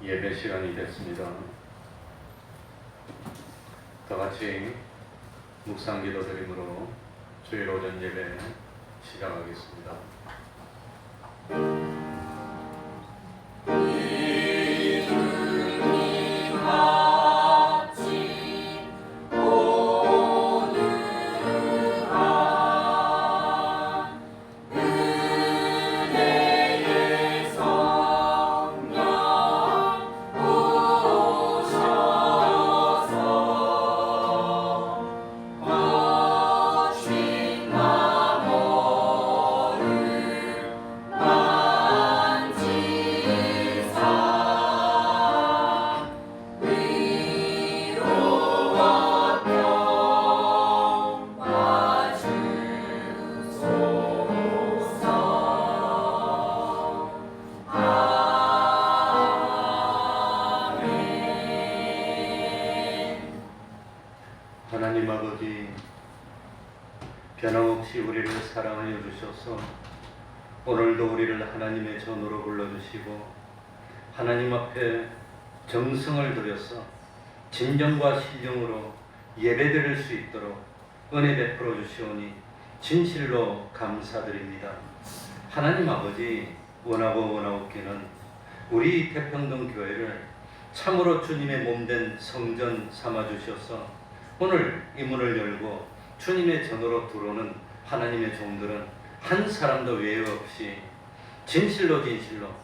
예배 시간이 됐습니다. 다 같이 묵상 기도 드림으로 주일 오전 예배 시작하겠습니다. 하나님 아버지, 변함없이 우리를 사랑하여 주셔서 오늘도 우리를 하나님의 전으로 불러주시고 하나님 앞에 정성을 들여서 진정과 신령으로 예배드릴 수 있도록 은혜 베풀어 주시오니 진실로 감사드립니다. 하나님 아버지, 원하고 원하옵기는 우리 태평동 교회를 참으로 주님의 몸된 성전 삼아 주셔서 오늘 이 문을 열고 주님의 전으로 들어오는 하나님의 종들은 한 사람도 외에 없이 진실로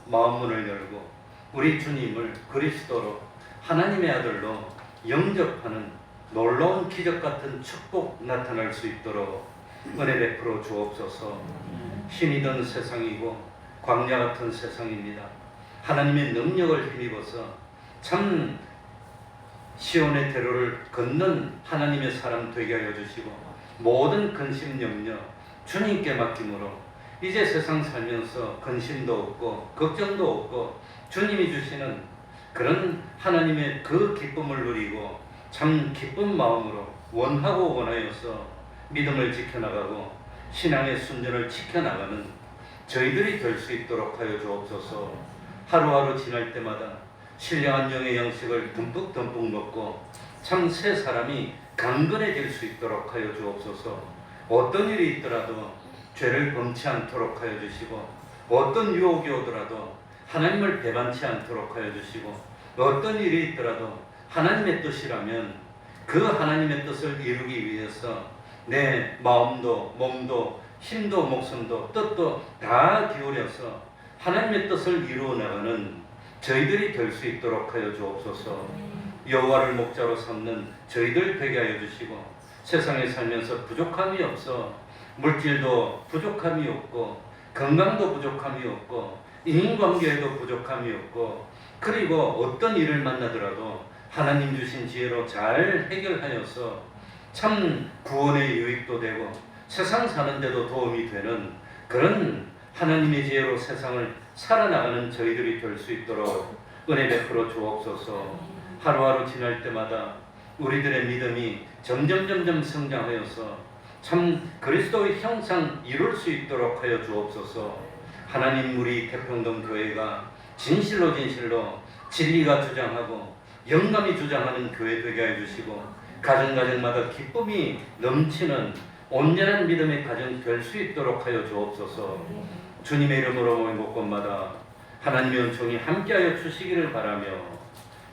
마음문을 열고 우리 주님을 그리스도로 하나님의 아들로 영접하는 놀라운 기적 같은 축복 나타날 수 있도록 은혜 베풀어 주옵소서. 힘이던 세상이고 광야 같은 세상입니다. 하나님의 능력을 힘입어서 참 시온의 대로를 걷는 하나님의 사람 되게 하여 주시고 모든 근심 염려 주님께 맡김으로 이제 세상 살면서 근심도 없고 걱정도 없고 주님이 주시는 그런 하나님의 그 기쁨을 누리고 참 기쁜 마음으로 원하고 원하여서 믿음을 지켜나가고 신앙의 순전을 지켜나가는 저희들이 될 수 있도록 하여 주옵소서. 하루하루 지날 때마다 신령한 영의 양식을 듬뿍 먹고 참 새 사람이 강건해질 수 있도록 하여 주옵소서. 어떤 일이 있더라도 죄를 범치 않도록 하여 주시고 어떤 유혹이 오더라도 하나님을 배반치 않도록 하여 주시고 어떤 일이 있더라도 하나님의 뜻이라면 그 하나님의 뜻을 이루기 위해서 내 마음도 몸도 힘도 목숨도 뜻도 다 기울여서 하나님의 뜻을 이루어 나가는 저희들이 될 수 있도록 하여 주옵소서. 여호와를 목자로 삼는 저희들 되게 하여 주시고 세상에 살면서 부족함이 없어 물질도 부족함이 없고 건강도 부족함이 없고 인간관계에도 부족함이 없고 그리고 어떤 일을 만나더라도 하나님 주신 지혜로 잘 해결하여서 참 구원의 유익도 되고 세상 사는데도 도움이 되는 그런 하나님의 지혜로 세상을 살아나가는 저희들이 될 수 있도록 은혜 베풀어 주옵소서. 하루하루 지날 때마다 우리들의 믿음이 점점 성장하여서 참 그리스도의 형상 이룰 수 있도록 하여 주옵소서. 하나님, 우리 태평동 교회가 진실로 진리가 주장하고 영감이 주장하는 교회 되게 해 주시고 가정마다 기쁨이 넘치는 온전한 믿음의 가정 될 수 있도록 하여 주옵소서. 주님의 이름으로 모인 곳곳마다 하나님의 은총이 함께하여 주시기를 바라며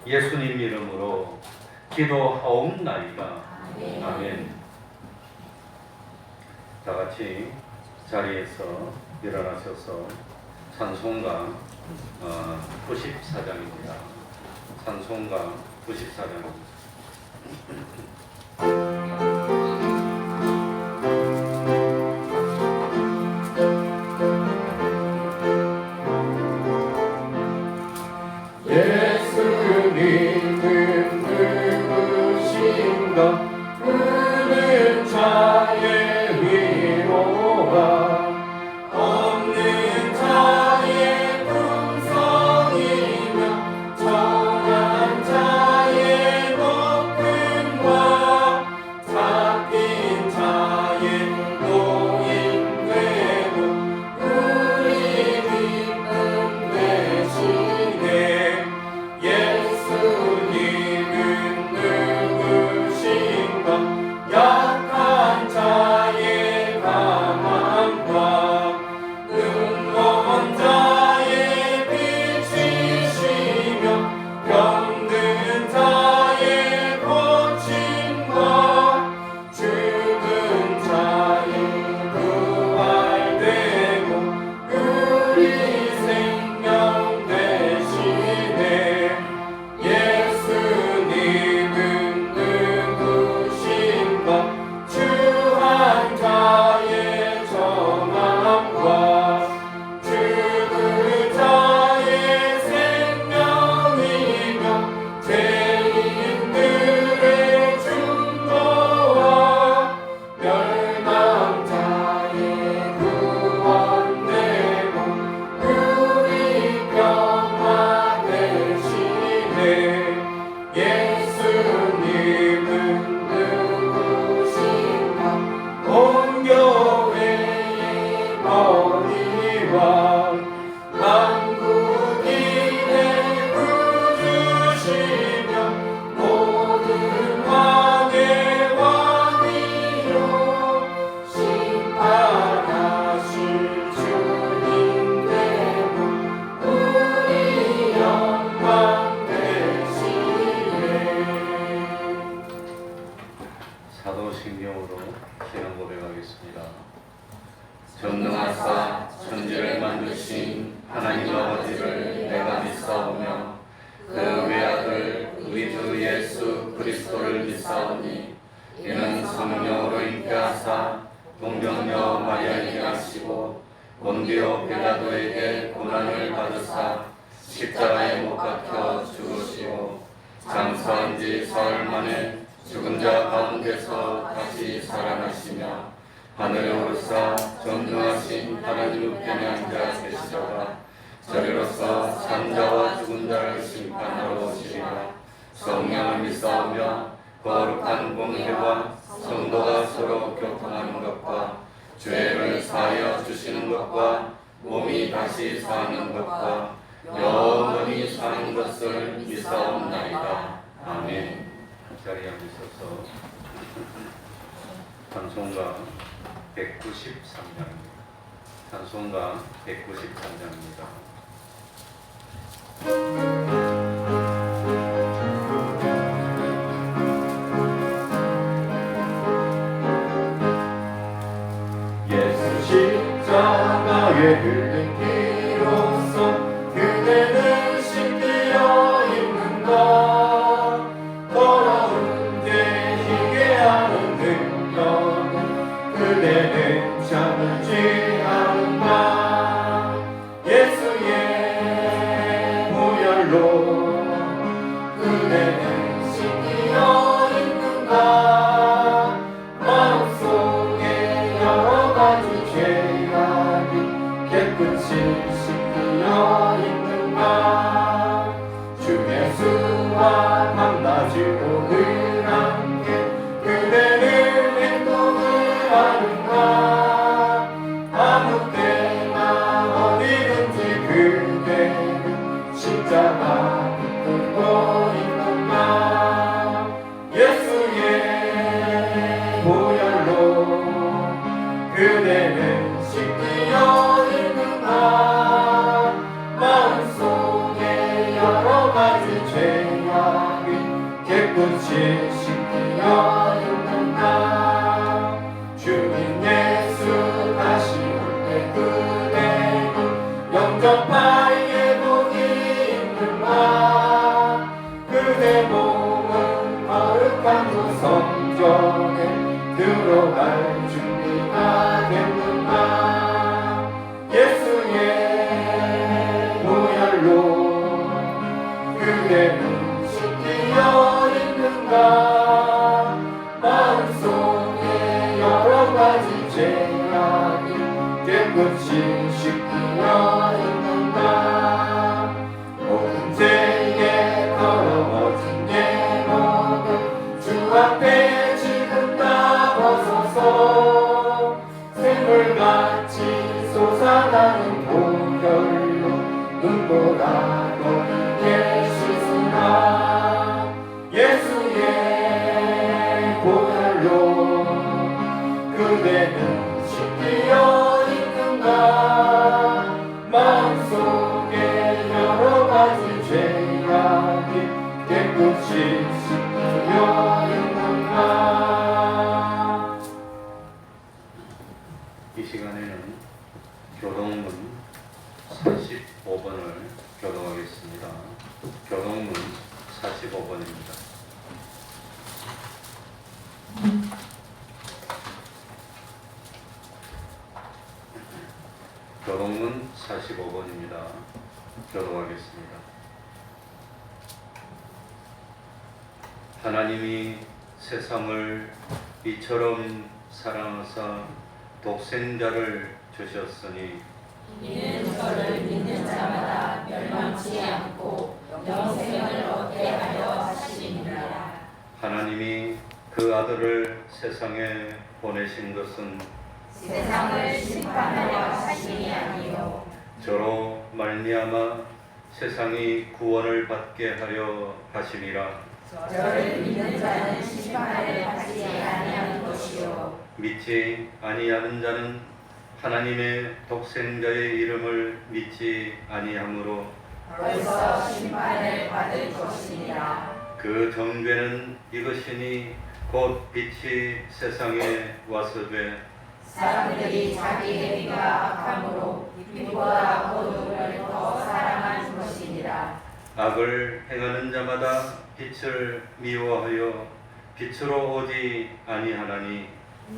예수님 이름으로 기도하옵나이다. 아멘. 다 같이 자리에서 일어나셔서 찬송가 94장입니다. 찬송가 94장입니다. 거리와 만국인의 구주시며 모든 왕의 왕이요 심판하실 주님 되고 우리 영광 되시네. 사도신경으로 신앙 고백하겠습니다. 전능하사 천지를 만드신 하나님 아버지를 내가 믿사오며 그 외아들 우리 주 예수 그리스도를 믿사오니 이는 성령으로 잉태하사 동정녀 마리아에게 하시고 본디오 빌라도에게 고난을 받으사 십자가에 못 박혀 죽으시고 장사한 지 사흘 만에 죽은 자 가운데서 다시 살아나시며 하늘에 오르사 전능하신 하나님 우편에 앉아 계시다가 저리로서 산자와 죽은 자를 심판하러 오시리라. 성령을 믿사오며 거룩한 공회와 성도가 서로 교통하는 것과 죄를 사하여 주시는 것과 몸이 다시 사는 것과 영원히 사는 것을 믿사옵나이다. 아멘. 자리에 앉으셔서 찬송가 193장입니다. 찬송가 193장입니다. 예수 십자가에 흘린 피로써 그대는 씻기어 있는가. 더러운 죄 희게 하는 능력은 그대는 참을지 않는가. 예수의 보혈로 그대는 씻기어 있는가. 마음속에 여러 가지 죄악이 깨끗이 씻기어 있는가. 주 예수와 만나지고 늘 함께 그대는 행동을 하는가. 아무 때나 어디든지 그대는 십자가 붙들고 있는가. 예수의 보혈로 그대는 씻기어 있는가. 마음속에 여러 가지 죄악이 깨끗이 씻기어 있는가. 주님 예수 다시 올 때 그대는 영접하게 복이 있는가. 그대 몸은 거룩한 그 성전에 들어갈 준비가 됐는가. 예수의 보혈로 그대는 씻기어 있는가. 마음속에 여러 가지 죄악이 깨끗이 씻기어 있는가. 모든 죄에 더러워진 내 몸을 주 앞에 지금 다 벗어서 샘물같이 솟아나는 보혈로 눈보라버리게 씻으라. 예수의 보혈로 그대는 씻기어 있는가. 마음속에 여러 가지 죄악이 깨끗이 씻기어 있는가. 이 시간에는 교동문 45번을 교독하겠습니다. 교동문 45번입니다. 교동문 45번입니다. 교독하겠습니다. 하나님이 세상을 이처럼 사랑하사 독생자를 주셨으니 이는 저를 믿는 자마다 멸망치 않고 영생을 얻게 하려 하심이니라. 하나님이 그 아들을 세상에 보내신 것은 세상을 심판하려 말미암아 세상이 구원을 받게 하려 하심이라. 저를 믿는 자는 심판을 받지 아니하는 것이요 믿지 아니하는 자는 하나님의 독생자의 이름을 믿지 아니하므로 벌써 심판을 받을 것이니라. 그 정죄는 이것이니 곧 빛이 세상에 와서되 사람들이 자기 행위가 악함으로 빛보다 어둠을 더 사랑한 것이니라. 악을 행하는 자마다 빛을 미워하여 빛으로 오지 아니하나니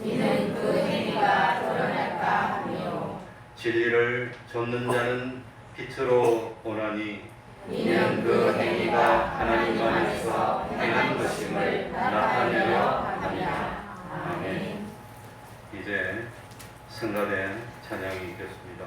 이는 그 행위가 드러날까 하며 진리를 좇는 자는 빛으로 오나니 이는 그 행위가 하나님 안에서 행한 것임을 나타내려 함이라. 아멘. 이제 성가대 찬양이 있겠습니다.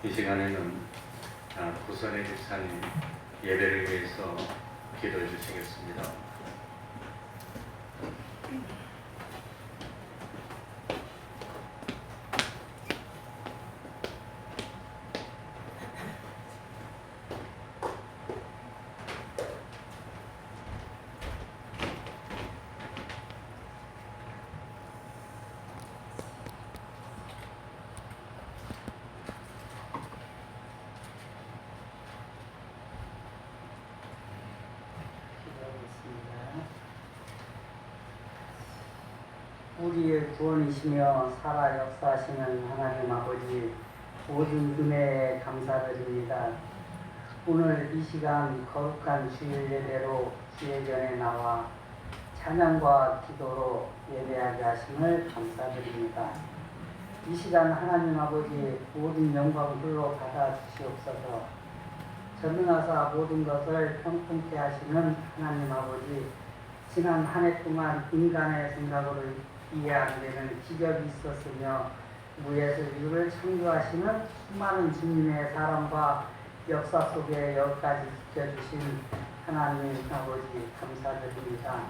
이 시간에는 부선의 집사님 예배를 위해서 기도해 주시겠습니다. 우리의 구원이시며 살아 역사하시는 하나님 아버지, 모든 은혜에 감사드립니다. 오늘 이 시간 거룩한 주일 예배로 주의 전에 나와 찬양과 기도로 예배하게 하심을 감사드립니다. 이 시간 하나님 아버지 모든 영광 홀로 받아주시옵소서. 전능하사 모든 것을 평통케 하시는 하나님 아버지, 지난 한 해 동안 인간의 생각으로 이해 안 되는 기적이 있었으며 무에서 유를 창조하시는 수많은 주님의 사랑과 역사 속에 여기까지 지켜주신 하나님 아버지 감사드립니다.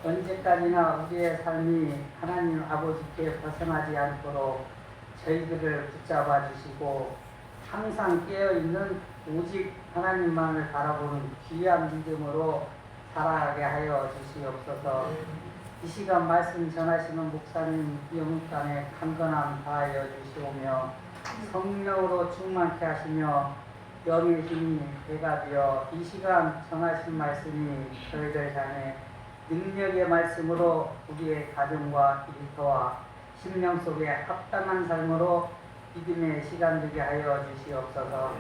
언제까지나 우리의 삶이 하나님 아버지께 벗어나지 않도록 저희들을 붙잡아 주시고 항상 깨어있는 오직 하나님만을 바라보는 귀한 믿음으로 살아가게 하여 주시옵소서. 이 시간 말씀 전하시는 목사님 영육간에 강건함 다하여 주시오며 성령으로 충만케 하시며 영의 힘이 배가 되어 이 시간 전하신 말씀이 저희들 향해 능력의 말씀으로 우리의 가정과 일터와 심령 속에 합당한 삶으로 믿음의 시간 되게 하여 주시옵소서.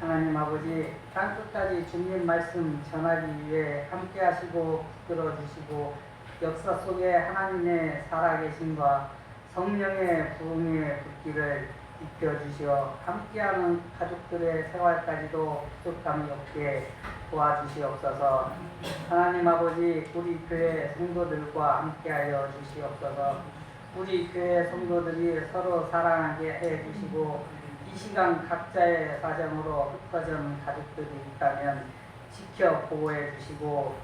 하나님 아버지 땅끝까지 주님 말씀 전하기 위해 함께 하시고 붙들어 주시고 역사 속에 하나님의 살아계심과 성령의 부흥의 불길을 입혀주시어 함께하는 가족들의 생활까지도 부족함이 없게 도와주시옵소서. 하나님 아버지 우리 교회 성도들과 함께하여 주시옵소서. 우리 교회 성도들이 서로 사랑하게 해주시고 이 시간 각자의 사정으로 흩어진 가족들이 있다면 지켜 보호해 주시고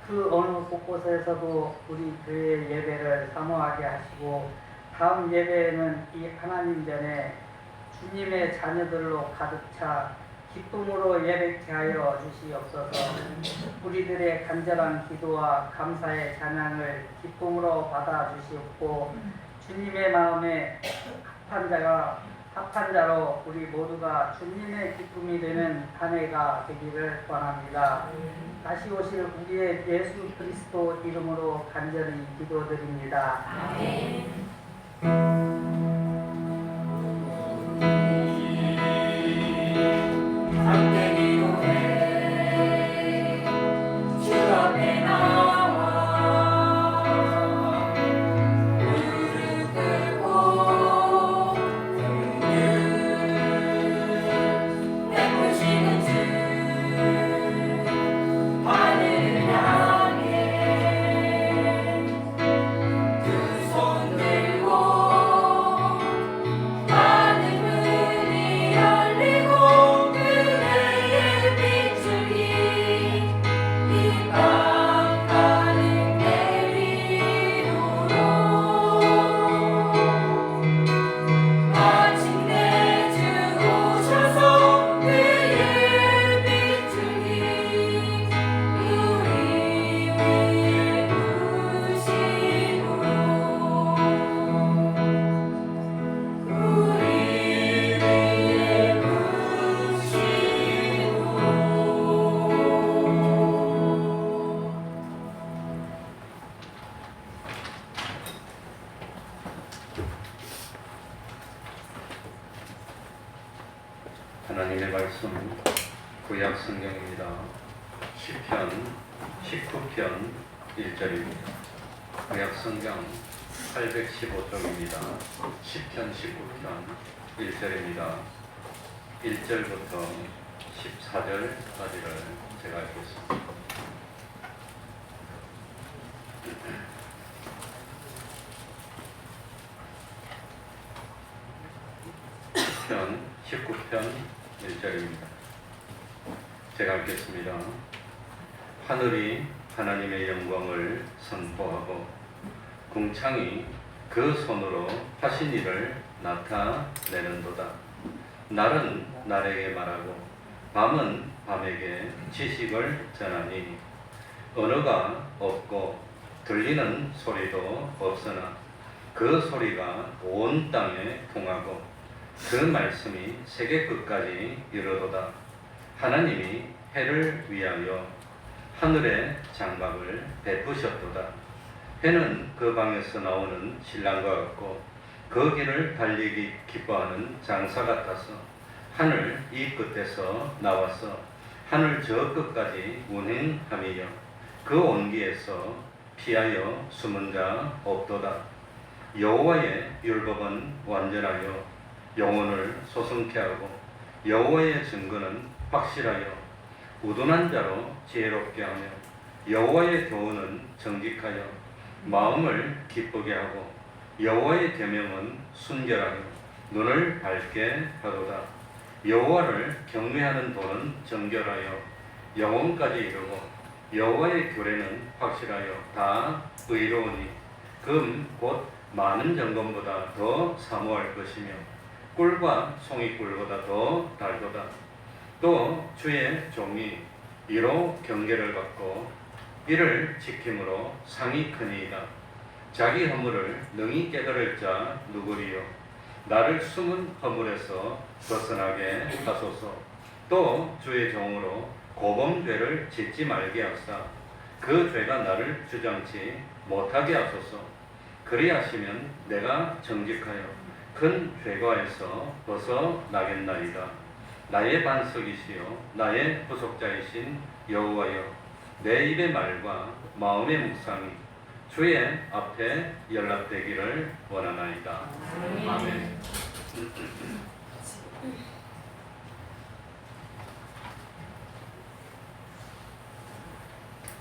그 어느 곳곳에서도 우리 교회 예배를 사모하게 하시고 다음 예배에는 이 하나님 전에 주님의 자녀들로 가득 차 기쁨으로 예배케 하여 주시옵소서. 우리들의 간절한 기도와 감사의 찬양을 기쁨으로 받아 주시옵고 주님의 마음에 합한 자로 우리 모두가 주님의 기쁨이 되는 한 해가 되기를 원합니다. 다시 오실 우리의 예수 그리스도 이름으로 간절히 기도드립니다. 아멘. 하나님의 말씀 구약 성경입니다. 시편 19편 1절입니다. 구약 성경 815쪽입니다. 시편 19편 1절입니다. 1절부터 14절까지를 제가 읽겠습니다. 시편 19편 1절입니다. 제가 읽겠습니다. 하늘이 하나님의 영광을 선포하고 궁창이 그 손으로 하신 일을 나타내는도다. 날은 날에게 말하고 밤은 밤에게 지식을 전하니 언어가 없고 들리는 소리도 없으나 그 소리가 온 땅에 통하고 그 말씀이 세계 끝까지 이르도다. 하나님이 해를 위하여 하늘의 장막을 베푸셨도다. 해는 그 방에서 나오는 신랑과 같고 그 길을 달리기 기뻐하는 장사 같아서 하늘 이 끝에서 나와서 하늘 저 끝까지 운행함이여 그 온기에서 피하여 숨은 자 없도다. 여호와의 율법은 완전하여 영혼을 소성케 하고 여호와의 증거는 확실하여 우둔한 자로 지혜롭게 하며 여호와의 교훈은 정직하여 마음을 기쁘게 하고 여호와의 계명은 순결하여 눈을 밝게 하도다. 여호와를 경외하는 도는 정결하여 영혼까지 이르고 여호와의 규례는 확실하여 다 의로우니 금 곧 많은 정금보다 더 사모할 것이며 꿀과 송이꿀보다 더 달도다. 또 주의 종이 이로 경계를 받고 이를 지킴으로 상이 크니이다. 자기 허물을 능히 깨달을 자 누구리요? 나를 숨은 허물에서 벗어나게 하소서. 또 주의 종으로 고범죄를 짓지 말게 하사 그 죄가 나를 주장치 못하게 하소서. 그리하시면 내가 정직하여 큰 죄과에서 벗어나겠나이다. 나의 반석이시요 나의 구속자이신 여호와여, 내 입의 말과 마음의 묵상이 주의 앞에 연락되기를 원하나이다. 아멘.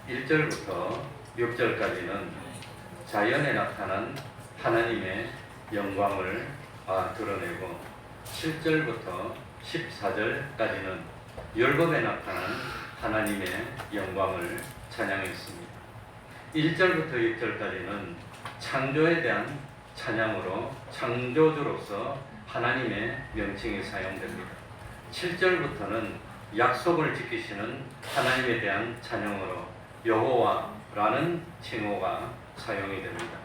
1절부터 6절까지는 자연에 나타난 하나님의 영광을 드러내고 7절부터 14절까지는 율법에 나타난 하나님의 영광을 찬양했습니다. 1절부터 6절까지는 창조에 대한 찬양으로 창조주로서 하나님의 명칭이 사용됩니다. 7절부터는 약속을 지키시는 하나님에 대한 찬양으로 여호와라는 칭호가 사용이 됩니다.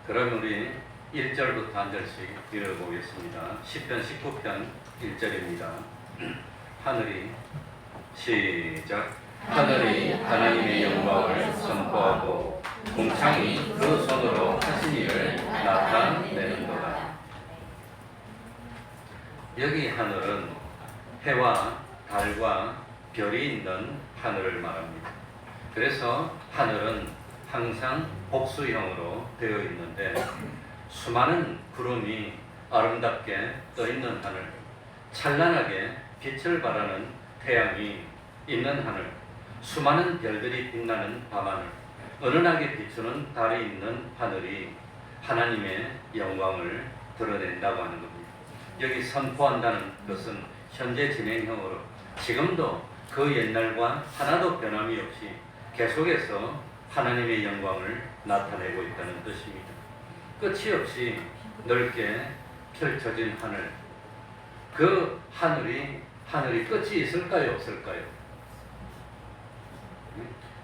그럼 우리 1절부터 한 절씩 읽어보겠습니다. 시편 19편 1절입니다. 하늘이 시작. 하늘이 하나님의 영광을 선포하고 궁창이 그 손으로 하신 일을 나타내는도다. 여기 하늘은 해와 달과 별이 있는 하늘을 말합니다. 그래서 하늘은 항상 복수형으로 되어 있는데 수많은 구름이 아름답게 떠 있는 하늘, 찬란하게 빛을 발하는 태양이 있는 하늘, 수많은 별들이 빛나는 밤하늘, 은은하게 비추는 달이 있는 하늘이 하나님의 영광을 드러낸다고 하는 겁니다. 여기 선포한다는 것은 현재 진행형으로 지금도 그 옛날과 하나도 변함이 없이 계속해서 하나님의 영광을 나타내고 있다는 뜻입니다. 끝이 없이 넓게 펼쳐진 하늘, 그 하늘이 끝이 있을까요, 없을까요?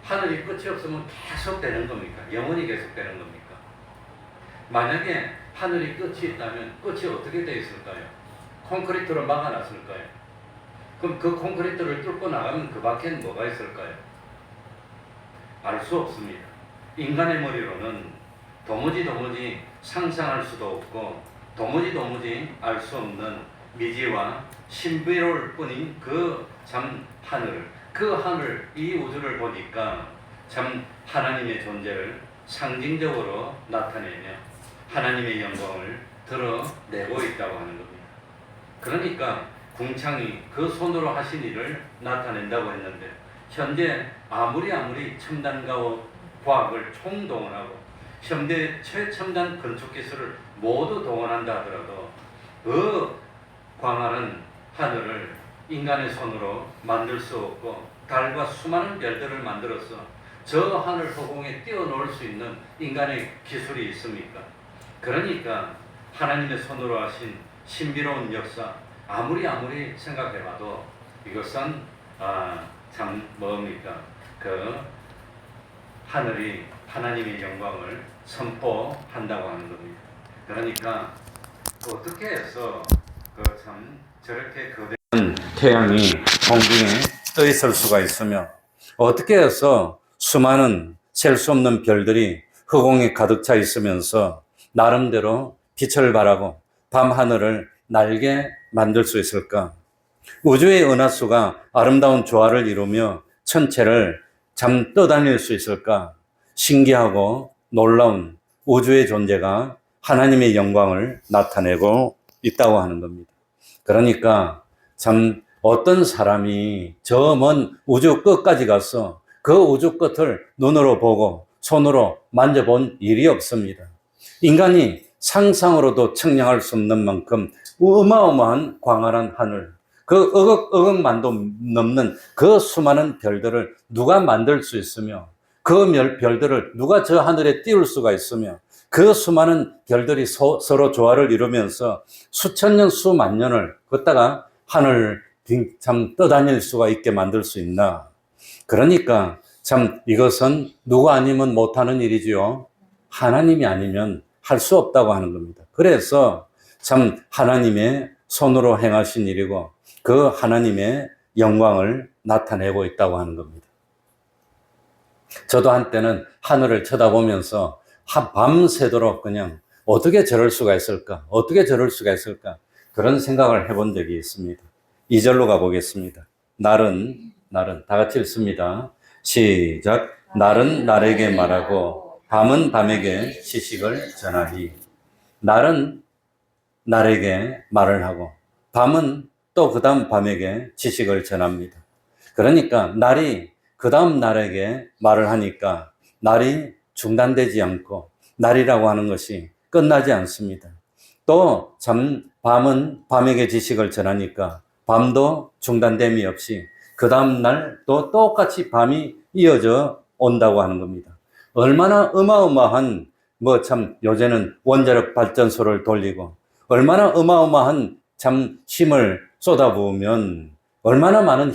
하늘이 끝이 없으면 계속 되는 겁니까? 영원히 계속 되는 겁니까? 만약에 하늘이 끝이 있다면 끝이 어떻게 되어 있을까요? 콘크리트로 막아놨을까요? 그럼 그 콘크리트를 뚫고 나가면 그 밖에는 뭐가 있을까요? 알 수 없습니다. 인간의 머리로는 도무지 상상할 수도 없고 도무지 알 수 없는 미지와 신비로울 뿐인 그 참 하늘을, 그 하늘, 이 우주를 보니까 참 하나님의 존재를 상징적으로 나타내며 하나님의 영광을 드러내고 있다고 하는 겁니다. 그러니까 궁창이 그 손으로 하신 일을 나타낸다고 했는데 현재 아무리 첨단 과학을 총동원하고 현대 최첨단 건축 기술을 모두 동원한다 하더라도 그 광활한 하늘을 인간의 손으로 만들 수 없고 달과 수많은 별들을 만들어서 저 하늘 허공에 띄워놓을 수 있는 인간의 기술이 있습니까? 그러니까 하나님의 손으로 하신 신비로운 역사 아무리 생각해봐도 이것은 참 뭡니까? 그 하늘이 하나님의 영광을 선포한다고 하는 겁니다. 그러니까 어떻게 해서 참 저렇게 거대한 태양이 공중에 떠 있을 수가 있으며 어떻게 해서 수많은 셀 수 없는 별들이 허공에 가득 차 있으면서 나름대로 빛을 발하고 밤 하늘을 날게 만들 수 있을까? 우주의 은하수가 아름다운 조화를 이루며 천체를 참 떠다닐 수 있을까? 신기하고 놀라운 우주의 존재가 하나님의 영광을 나타내고 있다고 하는 겁니다. 그러니까 참 어떤 사람이 저 먼 우주 끝까지 가서 그 우주 끝을 눈으로 보고 손으로 만져본 일이 없습니다. 인간이 상상으로도 측량할 수 없는 만큼 어마어마한 광활한 하늘, 그 억억만도 넘는 그 수많은 별들을 누가 만들 수 있으며, 그 별들을 누가 저 하늘에 띄울 수가 있으며, 그 수많은 별들이 서로 조화를 이루면서 수천 년, 수만 년을 걷다가 하늘 참 떠다닐 수가 있게 만들 수 있나. 그러니까 참 이것은 누구 아니면 못하는 일이지요. 하나님이 아니면 할 수 없다고 하는 겁니다. 그래서 참 하나님의 손으로 행하신 일이고 그 하나님의 영광을 나타내고 있다고 하는 겁니다. 저도 한때는 하늘을 쳐다보면서 밤새도록 그냥 어떻게 저럴 수가 있을까? 어떻게 저럴 수가 있을까? 그런 생각을 해본 적이 있습니다. 2절로 가보겠습니다. 날은 다 같이 읽습니다. 시작. 날은 날에게 말하고 밤은 밤에게 지식을 전하리. 날은 날에게 말을 하고 밤은 또 그 다음 밤에게 지식을 전합니다. 그러니까 날이 그 다음 날에게 말을 하니까 날이 중단되지 않고 날이라고 하는 것이 끝나지 않습니다. 또 밤은 밤에게 지식을 전하니까 밤도 중단됨이 없이 그 다음 날 또 똑같이 밤이 이어져 온다고 하는 겁니다. 얼마나 어마어마한 요새는 원자력 발전소를 돌리고 얼마나 어마어마한 힘을 쏟아부으면 얼마나 많은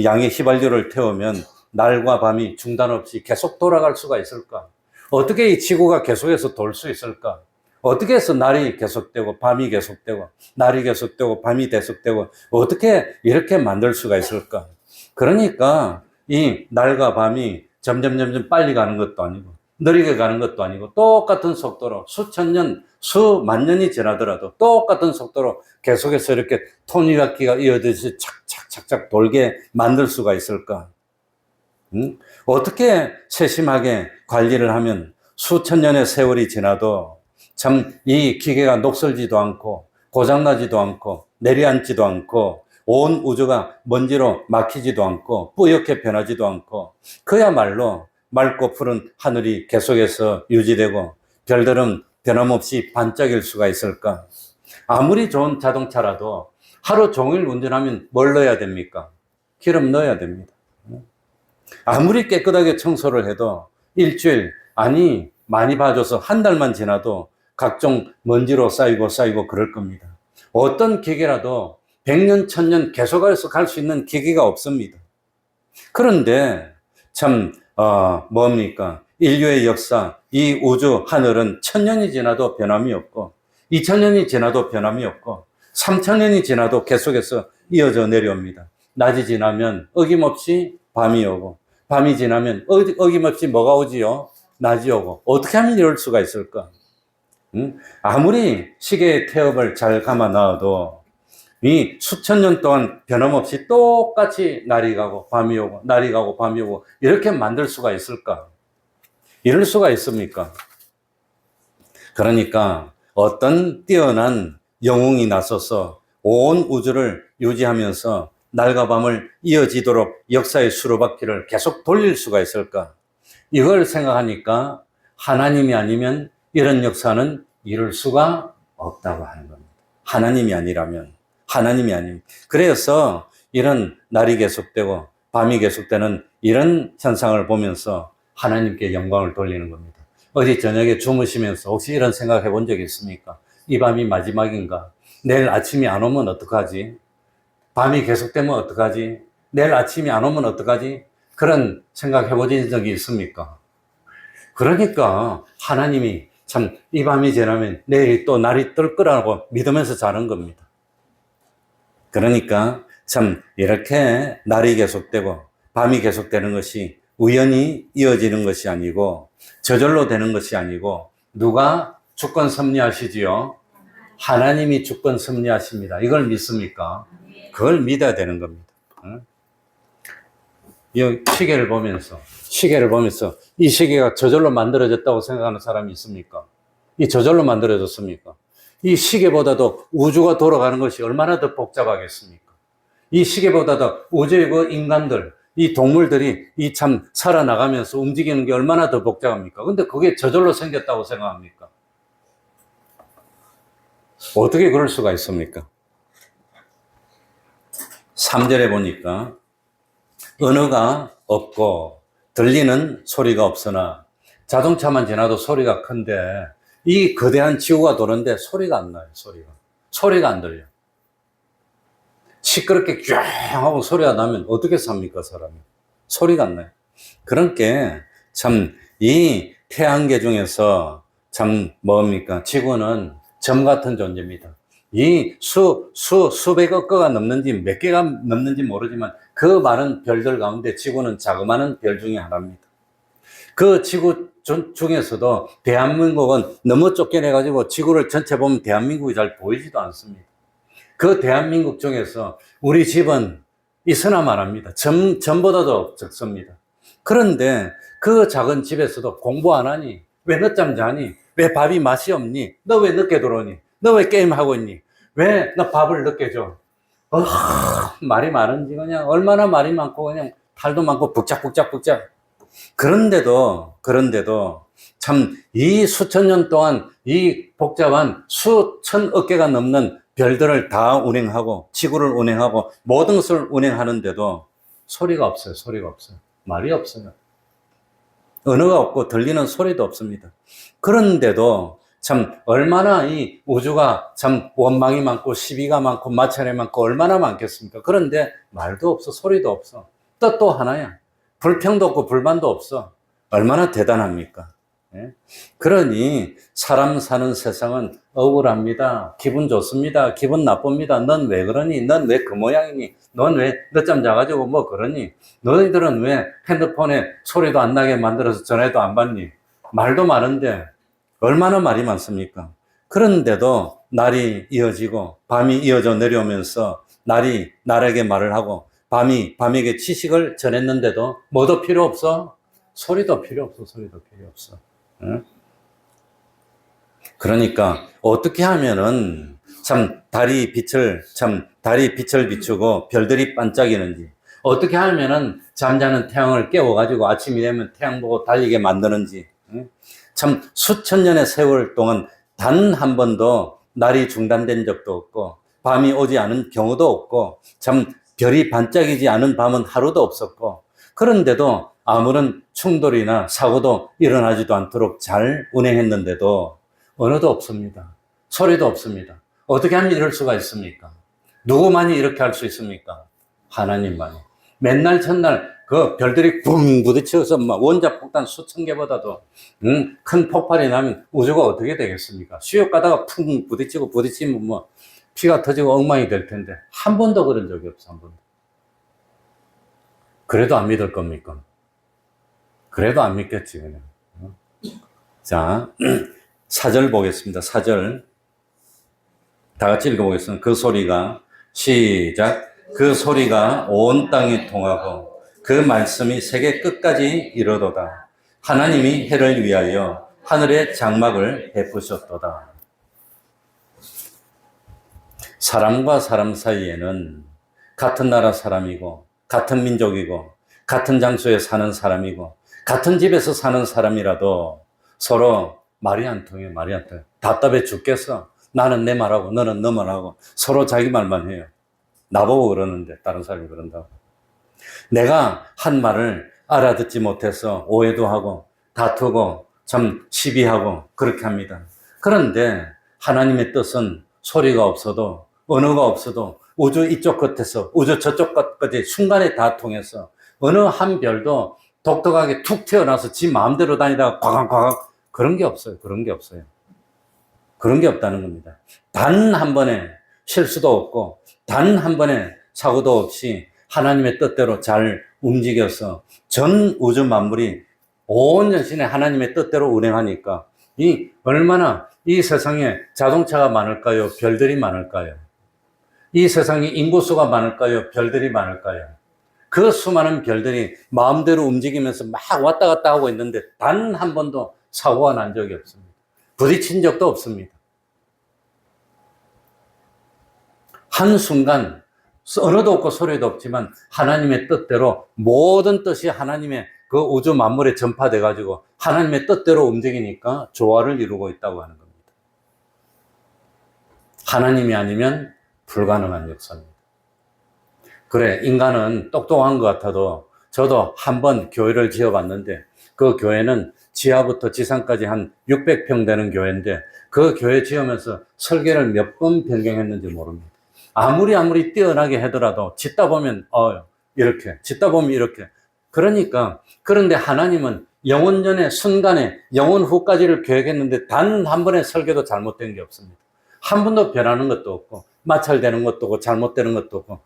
양의 휘발유를 태우면 날과 밤이 중단 없이 계속 돌아갈 수가 있을까? 어떻게 이 지구가 계속해서 돌 수 있을까? 어떻게 해서 날이 계속되고 밤이 계속되고 날이 계속되고 밤이 계속되고 어떻게 이렇게 만들 수가 있을까? 그러니까 이 날과 밤이 점점 빨리 가는 것도 아니고 느리게 가는 것도 아니고 똑같은 속도로 수천 년, 수만 년이 지나더라도 똑같은 속도로 계속해서 이렇게 톱니바퀴가 이어지듯이 착착착착 돌게 만들 수가 있을까? 어떻게 세심하게 관리를 하면 수천 년의 세월이 지나도 참 이 기계가 녹슬지도 않고 고장나지도 않고 내려앉지도 않고 온 우주가 먼지로 막히지도 않고 뿌옇게 변하지도 않고 그야말로 맑고 푸른 하늘이 계속해서 유지되고 별들은 변함없이 반짝일 수가 있을까? 아무리 좋은 자동차라도 하루 종일 운전하면 뭘 넣어야 됩니까? 기름 넣어야 됩니다. 아무리 깨끗하게 청소를 해도 일주일, 아니 많이 봐줘서 한 달만 지나도 각종 먼지로 쌓이고 그럴 겁니다. 어떤 기계라도 100년, 1000년 계속해서 갈 수 있는 기계가 없습니다. 그런데 뭡니까? 인류의 역사, 이 우주 하늘은 1000년이 지나도 변함이 없고 2000년이 지나도 변함이 없고 3000년이 지나도 계속해서 이어져 내려옵니다. 낮이 지나면 어김없이 밤이 오고 밤이 지나면 어김없이 뭐가 오지요? 낮이 오고 어떻게 하면 이럴 수가 있을까? 아무리 시계의 태엽을 잘 감아 놔도 이 수천 년 동안 변함없이 똑같이 날이 가고 밤이 오고 날이 가고 밤이 오고 이렇게 만들 수가 있을까? 이럴 수가 있습니까? 그러니까 어떤 뛰어난 영웅이 나서서 온 우주를 유지하면서 날과 밤을 이어지도록 역사의 수로바퀴를 계속 돌릴 수가 있을까? 이걸 생각하니까 하나님이 아니면 이런 역사는 이룰 수가 없다고 하는 겁니다. 하나님이 아니라면. 그래서 이런 날이 계속되고 밤이 계속되는 이런 현상을 보면서 하나님께 영광을 돌리는 겁니다. 어제 저녁에 주무시면서 혹시 이런 생각 해본 적이 있습니까? 이 밤이 마지막인가? 내일 아침이 안 오면 어떡하지? 밤이 계속되면 어떡하지? 내일 아침이 안 오면 어떡하지? 그런 생각 해보신 적이 있습니까? 그러니까 하나님이 이 밤이 지나면 내일 또 날이 뜰 거라고 믿으면서 자는 겁니다. 그러니까 이렇게 날이 계속되고 밤이 계속되는 것이 우연히 이어지는 것이 아니고 저절로 되는 것이 아니고 누가 주권 섭리하시지요? 하나님이 주권 섭리하십니다. 이걸 믿습니까? 그걸 믿어야 되는 겁니다. 이 시계를 보면서 이 시계가 저절로 만들어졌다고 생각하는 사람이 있습니까? 이 저절로 만들어졌습니까? 이 시계보다도 우주가 돌아가는 것이 얼마나 더 복잡하겠습니까? 이 시계보다도 우주의 그 인간들, 이 동물들이 살아나가면서 움직이는 게 얼마나 더 복잡합니까? 근데 그게 저절로 생겼다고 생각합니까? 어떻게 그럴 수가 있습니까? 3절에 보니까 언어가 없고 들리는 소리가 없으나 자동차만 지나도 소리가 큰데 이 거대한 지구가 도는데 소리가 안 나요. 소리가 안 들려. 시끄럽게 쫙 하고 소리가 나면 어떻게 삽니까, 사람이? 소리가 안 나요. 그러니까 참 이 태양계 중에서 참 뭡니까? 지구는 점 같은 존재입니다. 이 수백억 개가 넘는지 몇 개가 넘는지 모르지만 그 많은 별들 가운데 지구는 자그마한 별 중에 하나입니다. 그 지구 중에서도 대한민국은 너무 쫓겨내가지고 지구를 전체 보면 대한민국이 잘 보이지도 않습니다. 그 대한민국 중에서 우리 집은 있으나 말합니다. 점보다도 적습니다. 그런데 그 작은 집에서도 공부 안 하니? 왜 늦잠 자니? 왜 밥이 맛이 없니? 너 왜 늦게 들어오니? 너 왜 게임하고 있니? 왜 너 밥을 늦게 줘? 말이 많은지 그냥 얼마나 말이 많고 그냥 탈도 많고 북적북적. 그런데도 참 이 수천 년 동안 이 복잡한 수천억 개가 넘는 별들을 다 운행하고 지구를 운행하고 모든 것을 운행하는데도 소리가 없어요. 말이 없어요. 언어가 없고 들리는 소리도 없습니다. 그런데도 참 얼마나 이 우주가 참 원망이 많고 시비가 많고 마찰이 많고 얼마나 많겠습니까? 그런데 말도 없어, 소리도 없어. 뜻도 하나야. 불평도 없고 불만도 없어. 얼마나 대단합니까? 예? 그러니 사람 사는 세상은 억울합니다. 기분 좋습니다. 기분 나쁩니다. 넌 왜 그러니? 넌 왜 그 모양이니? 넌 왜 늦잠 자가지고 뭐 그러니? 너희들은 왜 핸드폰에 소리도 안 나게 만들어서 전화도 안 받니? 말도 많은데 얼마나 말이 많습니까? 그런데도 날이 이어지고 밤이 이어져 내려오면서 날이 날에게 말을 하고 밤이 밤에게 지식을 전했는데도 뭐도 필요 없어? 소리도 필요 없어. 응? 그러니까 어떻게 하면은 달이 빛을 비추고 별들이 반짝이는지, 어떻게 하면은 잠자는 태양을 깨워가지고 아침이 되면 태양 보고 달리게 만드는지, 응? 참 수천 년의 세월 동안 단 한 번도 날이 중단된 적도 없고 밤이 오지 않은 경우도 없고 참 별이 반짝이지 않은 밤은 하루도 없었고, 그런데도 아무런 충돌이나 사고도 일어나지도 않도록 잘 운행했는데도 언어도 없습니다. 소리도 없습니다. 어떻게 하면 이럴 수가 있습니까? 누구만이 이렇게 할 수 있습니까? 하나님만이. 맨날 첫날 그 별들이 붕 부딪혀서 막 원자폭탄 수천 개보다도 큰 폭발이 나면 우주가 어떻게 되겠습니까? 수역 가다가 쿵 부딪히면 뭐 피가 터지고 엉망이 될 텐데 한 번도 그런 적이 없어. 한 번도. 그래도 안 믿을 겁니까? 그래도 안 믿겠지 그냥. 자, 4절 보겠습니다. 4절 다 같이 읽어보겠습니다. 그 소리가 시작. 그 소리가 온 땅에 통하고 그 말씀이 세계 끝까지 이르도다. 하나님이 해를 위하여 하늘의 장막을 베푸셨도다. 사람과 사람 사이에는 같은 나라 사람이고 같은 민족이고 같은 장소에 사는 사람이고 같은 집에서 사는 사람이라도 서로 말이 안 통해. 답답해 죽겠어. 나는 내 말하고 너는 너 말하고 서로 자기 말만 해요. 나보고 그러는데 다른 사람이 그런다고. 내가 한 말을 알아듣지 못해서 오해도 하고 다투고 참 시비하고 그렇게 합니다. 그런데 하나님의 뜻은 소리가 없어도 언어가 없어도 우주 이쪽 끝에서 우주 저쪽 끝까지 순간에 다 통해서 어느 한 별도 독특하게 툭 튀어나와서 지 마음대로 다니다가 과각 그런 게 없어요. 그런 게 없다는 겁니다. 단 한 번의 실수도 없고 단 한 번의 사고도 없이 하나님의 뜻대로 잘 움직여서 전 우주 만물이 온 전신에 하나님의 뜻대로 운행하니까 얼마나 이 세상에 자동차가 많을까요? 별들이 많을까요? 이 세상에 인구수가 많을까요? 별들이 많을까요? 그 수많은 별들이 마음대로 움직이면서 막 왔다 갔다 하고 있는데 단 한 번도 사고가 난 적이 없습니다. 부딪힌 적도 없습니다. 한순간 언어도 없고 소리도 없지만 하나님의 뜻대로 모든 뜻이 하나님의 그 우주 만물에 전파돼 가지고 하나님의 뜻대로 움직이니까 조화를 이루고 있다고 하는 겁니다. 하나님이 아니면 불가능한 역사입니다. 그래, 인간은 똑똑한 것 같아도 저도 한번 교회를 지어봤는데 그 교회는 지하부터 지상까지 한 600평 되는 교회인데 그 교회 지으면서 설계를 몇 번 변경했는지 모릅니다. 아무리 뛰어나게 하더라도 짓다 보면 이렇게, 짓다 보면 이렇게. 그러니까 그런데 하나님은 영원 전에 순간에 영원 후까지를 계획했는데 단 한 번의 설계도 잘못된 게 없습니다. 한 번도 변하는 것도 없고 마찰되는 것도 없고 잘못되는 것도 없고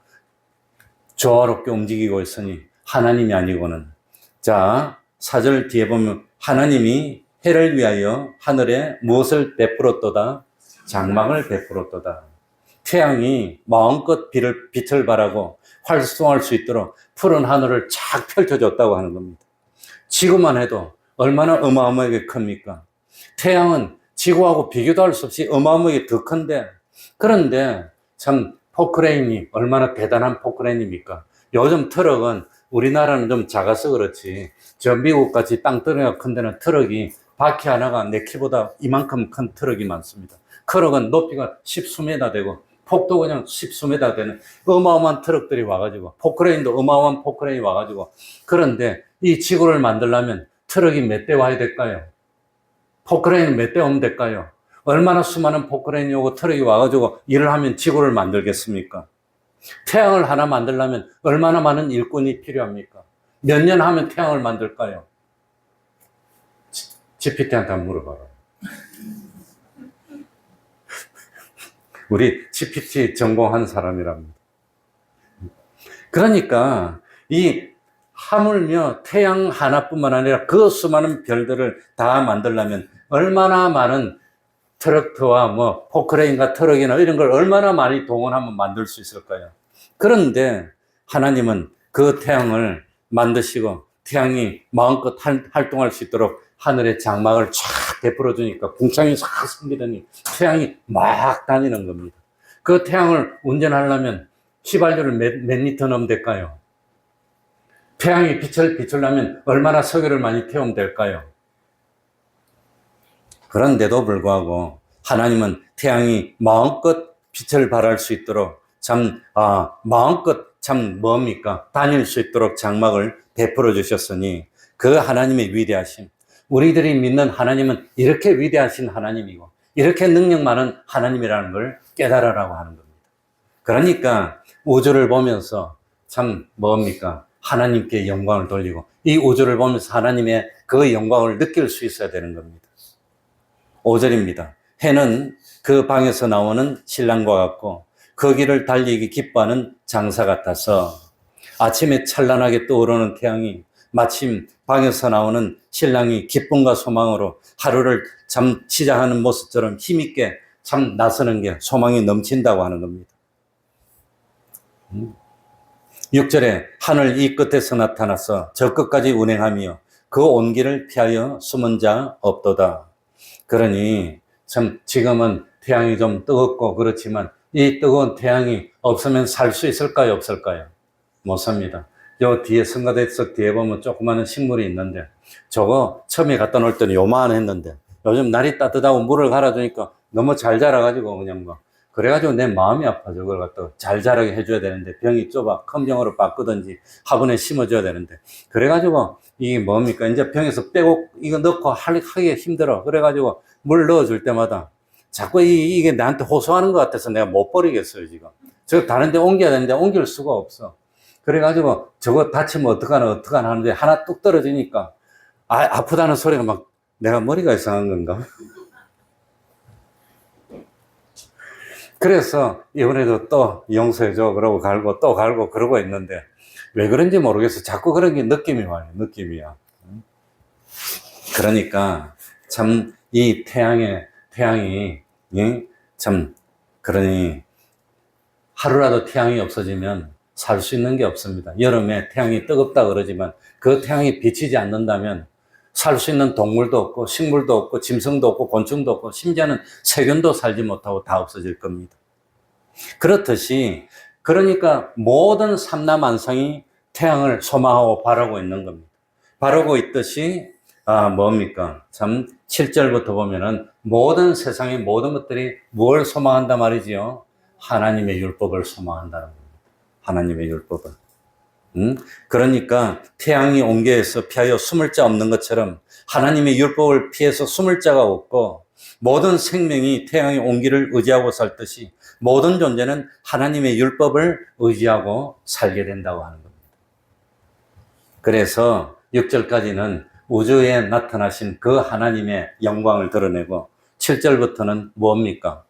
조화롭게 움직이고 있으니 하나님이 아니고는. 자, 4절 뒤에 보면 하나님이 해를 위하여 하늘에 무엇을 베풀었도다? 장막을 베풀었도다. 태양이 마음껏 빛을 발하고 활성화할 수 있도록 푸른 하늘을 쫙 펼쳐줬다고 하는 겁니다. 지구만 해도 얼마나 어마어마하게 큽니까? 태양은 지구하고 비교도 할 수 없이 어마어마하게 더 큰데, 그런데 참 포크레인이 얼마나 대단한 포크레인입니까? 요즘 트럭은 우리나라는 좀 작아서 그렇지 저 미국같이 땅덩이가 큰 데는 트럭이 바퀴 하나가 내 키보다 이만큼 큰 트럭이 많습니다. 트럭은 높이가 십수메다 되고 폭도 그냥 십수메다 되는 어마어마한 트럭들이 와가지고, 포크레인도 어마어마한 포크레인이 와가지고, 그런데 이 지구를 만들려면 트럭이 몇 대 와야 될까요? 포크레인은 몇 대 오면 될까요? 얼마나 수많은 포크레인이 오고 트럭이 와가지고 일을 하면 지구를 만들겠습니까? 태양을 하나 만들려면 얼마나 많은 일꾼이 필요합니까? 몇 년 하면 태양을 만들까요? GPT한테 한번 물어봐라. 우리 GPT 전공한 사람이랍니다. 그러니까 이 하물며 태양 하나뿐만 아니라 그 수많은 별들을 다 만들려면 얼마나 많은 트럭터와 뭐 포크레인과 트럭이나 이런 걸 얼마나 많이 동원하면 만들 수 있을까요? 그런데 하나님은 그 태양을 만드시고 태양이 마음껏 활동할 수 있도록 하늘의 장막을 쫙 베풀어 주니까 궁창이 싹 생기더니 태양이 막 다니는 겁니다. 그 태양을 운전하려면 휘발유를 몇 리터 넣으면 될까요? 태양이 빛을 비추려면 얼마나 석유를 많이 태우면 될까요? 그런데도 불구하고 하나님은 태양이 마음껏 빛을 발할 수 있도록 마음껏 뭡니까? 다닐 수 있도록 장막을 베풀어 주셨으니 그 하나님의 위대하심, 우리들이 믿는 하나님은 이렇게 위대하신 하나님이고 이렇게 능력 많은 하나님이라는 걸 깨달으라고 하는 겁니다. 그러니까 우주를 보면서 뭡니까? 하나님께 영광을 돌리고 이 우주를 보면서 하나님의 그 영광을 느낄 수 있어야 되는 겁니다. 5절입니다. 해는 그 방에서 나오는 신랑과 같고 그 길을 달리기 기뻐하는 장사 같아서 아침에 찬란하게 떠오르는 태양이 마침 방에서 나오는 신랑이 기쁨과 소망으로 하루를 시작하는 모습처럼 힘있게 나서는 게 소망이 넘친다고 하는 겁니다. 6절에 하늘 이 끝에서 나타나서 저 끝까지 운행하며 그 온 길을 피하여 숨은 자 없도다. 그러니 지금은 태양이 좀 뜨겁고 그렇지만 이 뜨거운 태양이 없으면 살 수 있을까요? 없을까요? 못 삽니다. 요 뒤에 성가대석 뒤에 보면 조그마한 식물이 있는데 저거 처음에 갖다 놓을 때는 요만했는데 요즘 날이 따뜻하고 물을 갈아주니까 너무 잘 자라가지고 그냥 그래가지고 내 마음이 아파. 저걸 갖다 잘 자라게 해줘야 되는데 병이 좁아 큰 병으로 바꾸든지 화분에 심어줘야 되는데 그래가지고 이게 뭡니까? 이제 병에서 빼고 이거 넣고 하기 힘들어. 그래가지고 물 넣어줄 때마다 자꾸 이게 나한테 호소하는 것 같아서 내가 못 버리겠어요, 지금. 저 다른 데 옮겨야 되는데 옮길 수가 없어. 그래가지고 저거 다치면 어떡하나 하는데 하나 뚝 떨어지니까 아프다는 소리가 막 내가 머리가 이상한 건가? 그래서 이번에도 또 용서해줘 그러고 갈고 또 갈고 그러고 있는데 왜 그런지 모르겠어. 자꾸 그런 게 느낌이 와요. 느낌이야. 그러니까 이 태양이 그러니 하루라도 태양이 없어지면 살 수 있는 게 없습니다. 여름에 태양이 뜨겁다 그러지만 그 태양이 비치지 않는다면 살 수 있는 동물도 없고 식물도 없고 짐승도 없고 곤충도 없고 심지어는 세균도 살지 못하고 다 없어질 겁니다. 그렇듯이 그러니까 모든 삼라만상이 태양을 소망하고 바라고 있는 겁니다. 바라고 있듯이 뭡니까? 7절부터 보면은 모든 세상의 모든 것들이 뭘 소망한단 말이지요? 하나님의 율법을 소망한다는 겁니다. 하나님의 율법을. 그러니까 태양이 온게에서 피하여 숨을 자 없는 것처럼 하나님의 율법을 피해서 숨을 자가 없고, 모든 생명이 태양의 온기를 의지하고 살듯이 모든 존재는 하나님의 율법을 의지하고 살게 된다고 하는 겁니다. 그래서 6절까지는 우주에 나타나신 그 하나님의 영광을 드러내고, 7절부터는 뭡니까?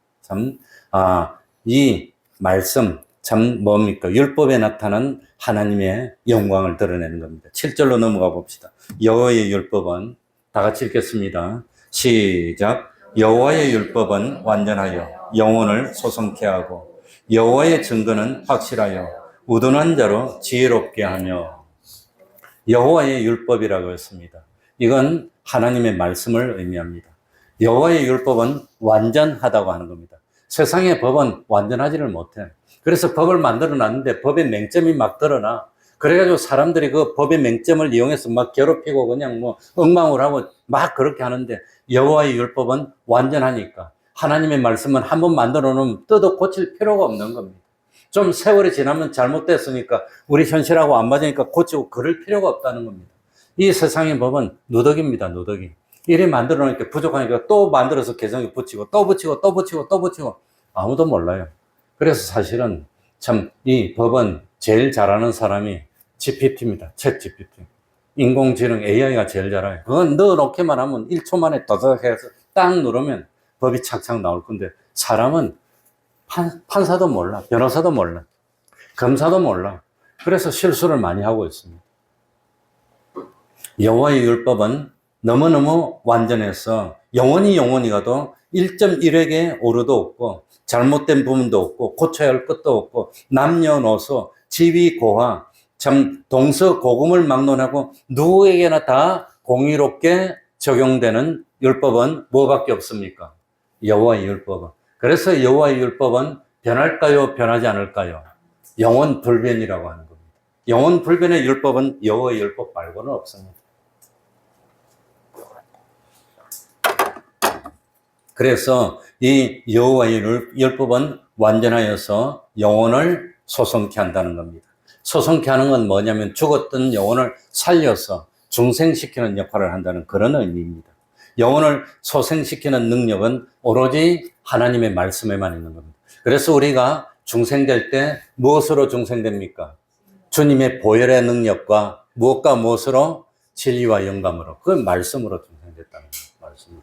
이 말씀, 뭡니까? 율법에 나타난 하나님의 영광을 드러내는 겁니다. 7절로 넘어가 봅시다. 여호와의 율법은, 다 같이 읽겠습니다. 시작. 여호와의 율법은 완전하여 영혼을 소성케 하고, 여호와의 증거는 확실하여 우둔한 자로 지혜롭게 하며. 여호와의 율법이라고 했습니다. 이건 하나님의 말씀을 의미합니다. 여호와의 율법은 완전하다고 하는 겁니다. 세상의 법은 완전하지를 못해. 그래서 법을 만들어 놨는데 법의 맹점이 막 드러나. 그래가지고 사람들이 그 법의 맹점을 이용해서 막 괴롭히고 그냥 뭐 엉망을 하고 막 그렇게 하는데, 여호와의 율법은 완전하니까 하나님의 말씀은 한번 만들어 놓으면 뜯어 고칠 필요가 없는 겁니다. 좀 세월이 지나면 잘못됐으니까 우리 현실하고 안 맞으니까 고치고 그럴 필요가 없다는 겁니다. 이 세상의 법은 누더기입니다. 누더기. 이리 만들어 놓으니까 부족하니까 또 만들어서 개성에 붙이고 또 붙이고 또 붙이고 또 붙이고 아무도 몰라요. 그래서 사실은 참 이 법은 제일 잘하는 사람이 GPT입니다. 챗 GPT. 인공지능 AI가 제일 잘해요. 그건 넣어놓기만 하면 1초 만에 더덕 해서 딱 누르면 법이 착착 나올 건데, 사람은 판사도 몰라, 변호사도 몰라, 검사도 몰라. 그래서 실수를 많이 하고 있습니다. 여호와의 율법은 너무너무 완전해서 영원히 가도 1.1획의 오류도 없고 잘못된 부분도 없고 고쳐야 할 것도 없고 남녀노소 지위고하 동서고금을 막론하고 누구에게나 다 공의롭게 적용되는 율법은 뭐밖에 없습니까? 여호와의 율법은. 그래서 여호와의 율법은 변할까요? 변하지 않을까요? 영원 불변이라고 하는 겁니다. 영원 불변의 율법은 여호와의 율법 말고는 없습니다. 그래서 이 여호와의 율법은 완전하여서 영혼을 소성케 한다는 겁니다. 소성케 하는 건 뭐냐면 죽었던 영혼을 살려서 중생시키는 역할을 한다는 그런 의미입니다. 영혼을 소생시키는 능력은 오로지 하나님의 말씀에만 있는 겁니다. 그래서 우리가 중생될 때 무엇으로 중생됩니까? 주님의 보혈의 능력과 무엇과 무엇으로? 진리와 영감으로. 그 말씀으로 중생됐다는 거예요. 말씀으로.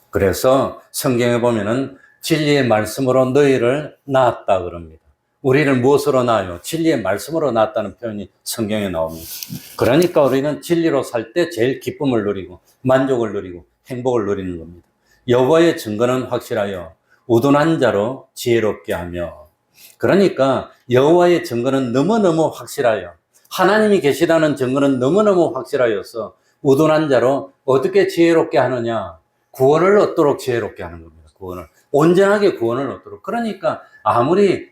그래서 성경에 보면은 진리의 말씀으로 너희를 낳았다 그럽니다. 우리를 무엇으로 낳아요? 진리의 말씀으로 낳았다는 표현이 성경에 나옵니다. 그러니까 우리는 진리로 살 때 제일 기쁨을 누리고 만족을 누리고 행복을 누리는 겁니다. 여호와의 증거는 확실하여 우둔한 자로 지혜롭게 하며. 그러니까 여호와의 증거는 너무너무 확실하여, 하나님이 계시다는 증거는 너무너무 확실하여서 우둔한 자로 어떻게 지혜롭게 하느냐? 구원을 얻도록 지혜롭게 하는 겁니다. 구원을. 온전하게 구원을 얻도록. 그러니까 아무리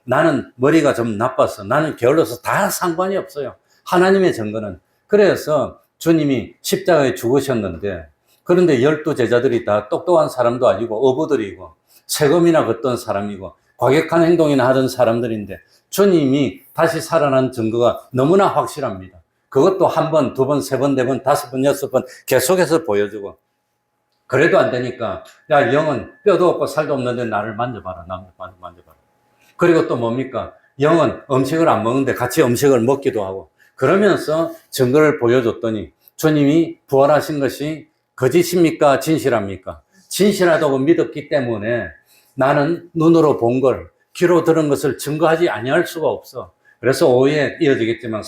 나는 머리가 좀 나빠서, 나는 게을러서 다 상관이 없어요. 하나님의 증거는. 그래서 주님이 십자가에 죽으셨는데, 그런데 12제자들이 다 똑똑한 사람도 아니고 어부들이고 세금이나 걷던 사람이고 과격한 행동이나 하던 사람들인데, 주님이 다시 살아난 증거가 너무나 확실합니다. 그것도 한 번, 두 번, 세 번, 네 번, 다섯 번, 여섯 번 계속해서 보여주고, 그래도 안 되니까, 야, 영은 뼈도 없고 살도 없는데 나를 만져봐라. 만져봐라. 그리고 또 뭡니까? 영은 음식을 안 먹는데 같이 음식을 먹기도 하고, 그러면서 증거를 보여줬더니 주님이 부활하신 것이 거짓입니까? 진실합니까? 진실하다고 믿었기 때문에 나는 눈으로 본 걸, 귀로 들은 것을 증거하지 아니할 수가 없어. 그래서 오후에 이어지겠지만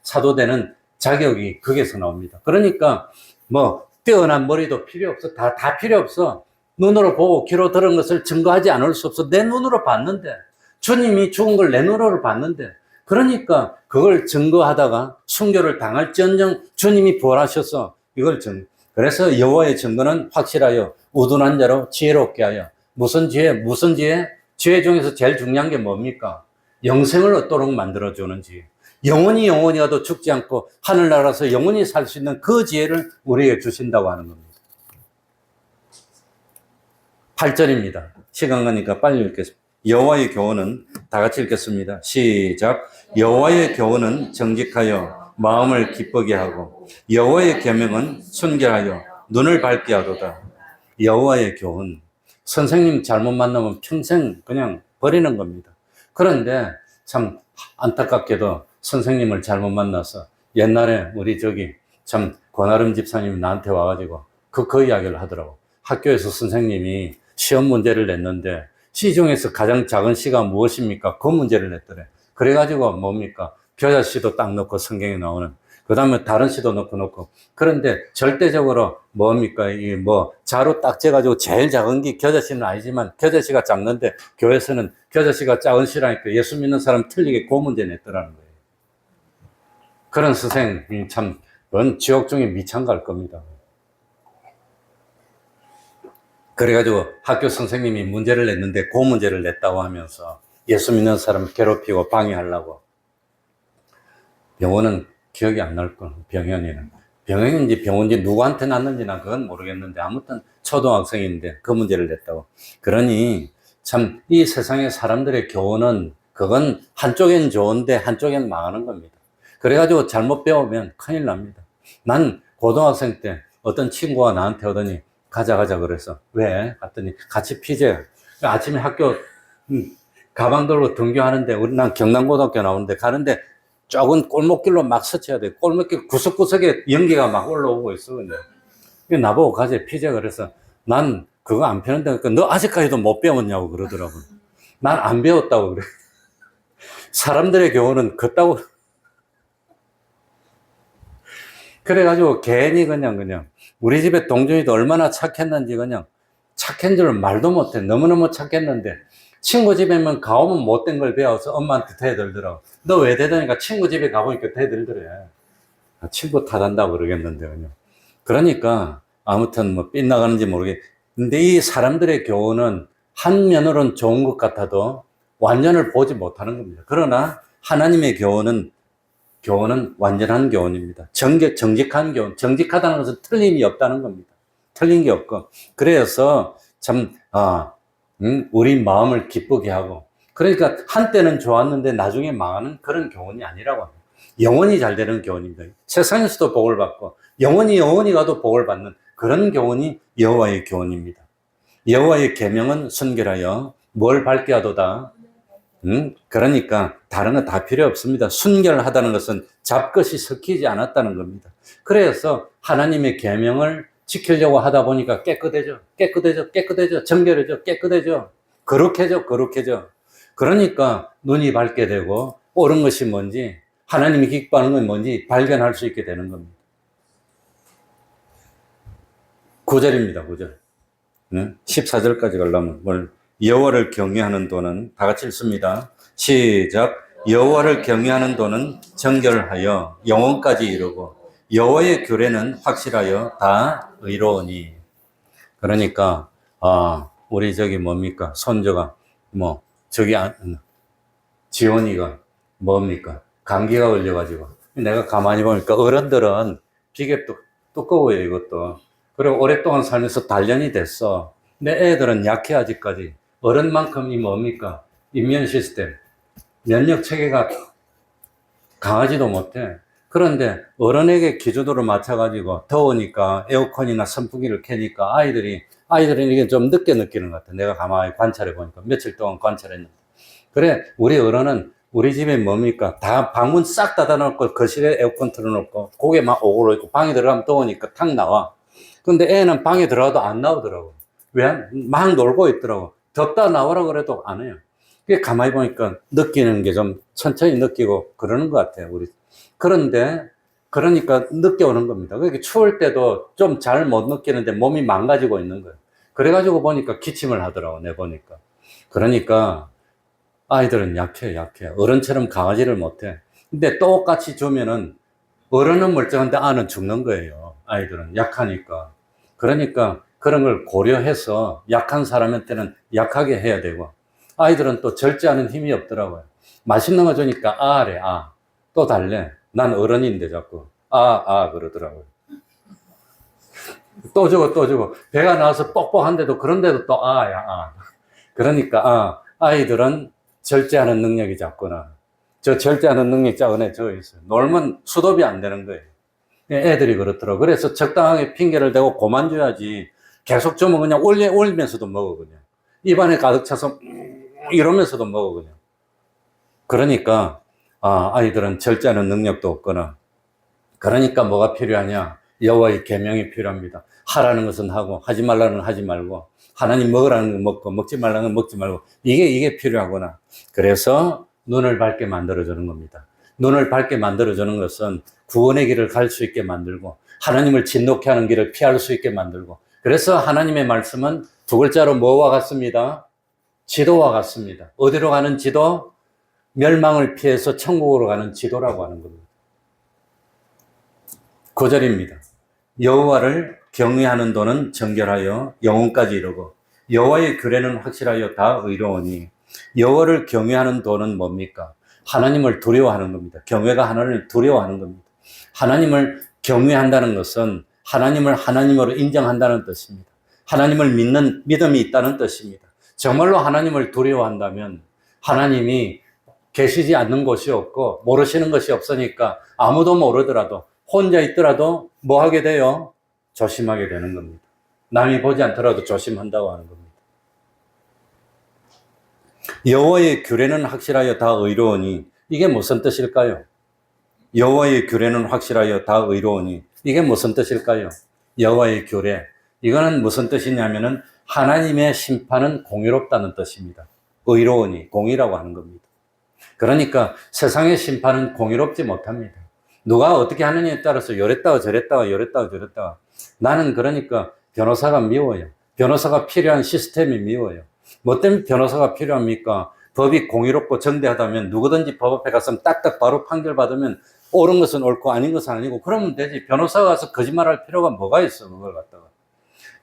사도되는 자격이 거기에서 나옵니다. 그러니까 뛰어난 머리도 필요 없어. 다 필요 없어. 눈으로 보고 귀로 들은 것을 증거하지 않을 수 없어. 내 눈으로 봤는데, 주님이 죽은 걸 내 눈으로 봤는데, 그러니까 그걸 증거하다가 순교를 당할지언정 주님이 부활하셔서 이걸 그래서 여호와의 증거는 확실하여 우둔한 자로 지혜롭게 하여. 무슨 지혜? 지혜 중에서 제일 중요한 게 뭡니까? 영생을 얻도록 만들어주는 지혜. 영원히 가도 죽지 않고 하늘나라에서 영원히 살 수 있는 그 지혜를 우리에게 주신다고 하는 겁니다. 8절입니다. 시간 가니까 빨리 읽겠습니다. 여호와의 교훈은 다 같이 읽겠습니다. 시작. 여호와의 교훈은 정직하여 마음을 기쁘게 하고 여호와의 계명은 순결하여 눈을 밝게 하도다. 여호와의 교훈. 선생님 잘못 만나면 평생 그냥 버리는 겁니다. 그런데 참 안타깝게도 선생님을 잘못 만나서 옛날에 우리 참 권아름 집사님이 나한테 와가지고 그 이야기를 하더라고. 학교에서 선생님이 시험 문제를 냈는데 시 중에서 가장 작은 시가 무엇입니까? 그 문제를 냈더래. 그래가지고 뭡니까? 겨자씨도 딱 넣고 성경에 나오는, 그 다음에 다른 씨도 넣고 그런데 절대적으로 뭡니까? 자로 딱 재가지고 제일 작은 게 겨자씨는 아니지만 겨자씨가 작는데 교회에서는 겨자씨가 작은 씨라니까 예수 믿는 사람 틀리게 그 문제 냈더라는 거예요. 그런 선생님이 참 지옥 중에 미창 갈 겁니다. 그래가지고 학교 선생님이 문제를 냈는데 그 문제를 냈다고 하면서 예수 믿는 사람 괴롭히고 방해하려고. 병원은 기억이 안 날 거야. 병원인지 병원인지 누구한테 났는지 난 그건 모르겠는데 아무튼 초등학생인데 그 문제를 냈다고. 그러니 참 이 세상의 사람들의 교훈은 그건 한쪽엔 좋은데 한쪽엔 망하는 겁니다. 그래가지고 잘못 배우면 큰일 납니다. 난 고등학생 때 어떤 친구가 나한테 오더니 가자 그래서 왜? 갔더니 같이 피재. 아침에 학교 가방 들고 등교하는데 난 경남고등학교 나오는데 가는데 조금 골목길로 막 스쳐야 돼. 골목길 구석구석에 연기가 막 올라오고 있어. 근데 나보고 가재 피재. 그래서 난 그거 안 펴는데 그러니까 너 아직까지도 못 배웠냐고 그러더라고. 난 안 배웠다고 그래. 사람들의 교훈은 그따고. 그래가지고 괜히 그냥 우리 집에 동준이도 얼마나 착했는지 그냥 착한 줄 말도 못해. 너무너무 착했는데 친구 집에만 가오면 못된 걸 배워서 엄마한테 대들더라고. 너 왜 대드니까 친구 집에 가보니까 대들더래. 친구 탓한다고 그러겠는데 그냥. 그러니까 아무튼 빗나가는지 모르겠. 근데 이 사람들의 교훈은 한 면으로는 좋은 것 같아도 완전을 보지 못하는 겁니다. 그러나 하나님의 교훈은 완전한 교훈입니다. 정직한 교훈. 정직하다는 것은 틀림이 없다는 겁니다. 틀린 게 없고. 그래서 참, 우리 마음을 기쁘게 하고. 그러니까 한때는 좋았는데 나중에 망하는 그런 교훈이 아니라고 합니다. 영원히 잘 되는 교훈입니다. 세상에서도 복을 받고, 영원히 가도 복을 받는 그런 교훈이 여호와의 교훈입니다. 여호와의 계명은 순결하여 뭘 밝게 하도다. 그러니까 다른 거 다 필요 없습니다. 순결하다는 것은 잡것이 섞이지 않았다는 겁니다. 그래서 하나님의 계명을 지키려고 하다 보니까 깨끗해져. 정결해져. 깨끗해져. 거룩해져. 그러니까 눈이 밝게 되고 옳은 것이 뭔지, 하나님이 기뻐하는 건 뭔지 발견할 수 있게 되는 겁니다. 9절입니다. 9절. 14절까지 가려면 여호와를 경외하는 도는 다 같이 읽습니다. 시작. 여호와를 경외하는 도는 정결하여 영혼까지 이루고 여호와의 규례는 확실하여 다 의로우니. 그러니까 우리 뭡니까? 손주가 지원이가 뭡니까? 감기가 걸려가지고 내가 가만히 보니까 어른들은 비계 두꺼워요 이것도. 그리고 오랫동안 살면서 단련이 됐어. 내 애들은 약해 아직까지. 어른만큼 뭡니까? 인면 시스템, 면역 체계가 강하지도 못해. 그런데 어른에게 기준으로 맞춰가지고 더우니까 에어컨이나 선풍기를 켜니까 아이들이 이게 좀 늦게 느끼는 것 같아. 내가 가만히 관찰해 보니까 며칠 동안 관찰했는데. 그래, 우리 어른은 우리 집에 뭡니까? 다 방문 싹 닫아놓고 거실에 에어컨 틀어놓고 고개 막 오글오 있고 방에 들어가면 더우니까 탁 나와. 근데 애는 방에 들어가도 안 나오더라고. 왜? 막 놀고 있더라고. 덥다 나오라 그래도 안 해요. 그게 가만히 보니까 느끼는 게 좀 천천히 느끼고 그러는 것 같아요, 우리. 그러니까 늦게 오는 겁니다. 그러니까 추울 때도 좀 잘 못 느끼는데 몸이 망가지고 있는 거예요. 그래가지고 보니까 기침을 하더라고, 내 보니까. 그러니까 아이들은 약해. 어른처럼 강하지를 못해. 근데 똑같이 주면은 어른은 멀쩡한데 아는 죽는 거예요. 아이들은 약하니까. 그러니까 그런 걸 고려해서 약한 사람한테는 약하게 해야 되고, 아이들은 또 절제하는 힘이 없더라고요. 맛있는 거 주니까 아래. 또 달래. 난 어른인데 자꾸 그러더라고요. 또 주고 배가 나와서 뻑뻑한데도 그런데도 또 아. 그러니까 아이들은 절제하는 능력이 작구나. 저 절제하는 능력이 작은 애 저 있어요. 놀면 수도비 안 되는 거예요. 애들이 그렇더라고. 그래서 적당하게 핑계를 대고 고만 줘야지. 계속 주면 그냥 올리면서도 먹어 그냥. 입안에 가득 차서 이러면서도 먹어 그냥. 그러니까 아이들은 절제하는 능력도 없거나. 그러니까 뭐가 필요하냐? 여호와의 계명이 필요합니다. 하라는 것은 하고 하지 말라는 건 하지 말고 하나님 먹으라는 건 먹고 먹지 말라는 건 먹지 말고 이게 필요하구나. 그래서 눈을 밝게 만들어주는 겁니다. 눈을 밝게 만들어주는 것은 구원의 길을 갈 수 있게 만들고 하나님을 진노케 하는 길을 피할 수 있게 만들고 그래서 하나님의 말씀은 두 글자로 뭐와 같습니다? 지도와 같습니다. 어디로 가는 지도? 멸망을 피해서 천국으로 가는 지도라고 하는 겁니다. 9절입니다. 여호와를 경외하는 도는 정결하여 영혼까지 이르고 여호와의 규례는 확실하여 다 의로우니 여호와를 경외하는 도는 뭡니까? 하나님을 두려워하는 겁니다. 경외가 하나님을 두려워하는 겁니다. 하나님을 경외한다는 것은 하나님을 하나님으로 인정한다는 뜻입니다. 하나님을 믿는 믿음이 있다는 뜻입니다. 정말로 하나님을 두려워한다면 하나님이 계시지 않는 곳이 없고 모르시는 것이 없으니까 아무도 모르더라도 혼자 있더라도 뭐 하게 돼요? 조심하게 되는 겁니다. 남이 보지 않더라도 조심한다고 하는 겁니다. 여호와의 규례는 확실하여 다 의로우니 이게 무슨 뜻일까요? 여호와의 규례는 확실하여 다 의로우니 이게 무슨 뜻일까요? 여호와의 규례 이거는 무슨 뜻이냐면은 하나님의 심판은 공의롭다는 뜻입니다. 의로우니 공의라고 하는 겁니다. 그러니까 세상의 심판은 공의롭지 못합니다. 누가 어떻게 하느냐에 따라서 요랬다가 저랬다가 나는 그러니까 변호사가 미워요. 변호사가 필요한 시스템이 미워요. 뭐 때문에 변호사가 필요합니까? 법이 공의롭고 정대하다면 누구든지 법 앞에 가서 딱딱 바로 판결받으면 옳은 것은 옳고 아닌 것은 아니고 그러면 되지. 변호사가 가서 거짓말할 필요가 뭐가 있어 그걸 갖다가.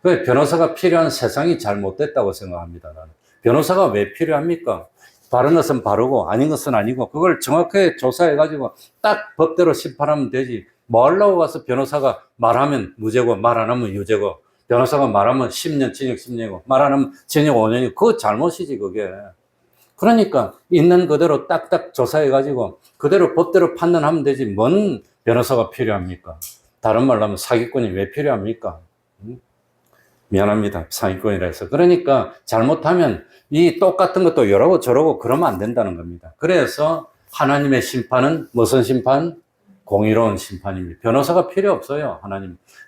그 변호사가 필요한 세상이 잘못됐다고 생각합니다. 나는. 변호사가 왜 필요합니까? 바른 것은 바르고 아닌 것은 아니고 그걸 정확하게 조사해가지고 딱 법대로 심판하면 되지. 뭐 하려고 가서 변호사가 말하면 무죄고 말 안 하면 유죄고 변호사가 말하면 10년 징역 10년이고 말 안 하면 징역 5년이고 그거 잘못이지 그게. 그러니까 있는 그대로 딱딱 조사해가지고 그대로 법대로 판단하면 되지. 뭔 변호사가 필요합니까? 다른 말로 하면 사기꾼이 왜 필요합니까? 미안합니다. 사기꾼이라 해서. 그러니까 잘못하면 이 똑같은 것도 이러고 저러고 그러면 안 된다는 겁니다. 그래서 하나님의 심판은 무슨 심판? 공의로운 심판입니다. 변호사가 필요 없어요.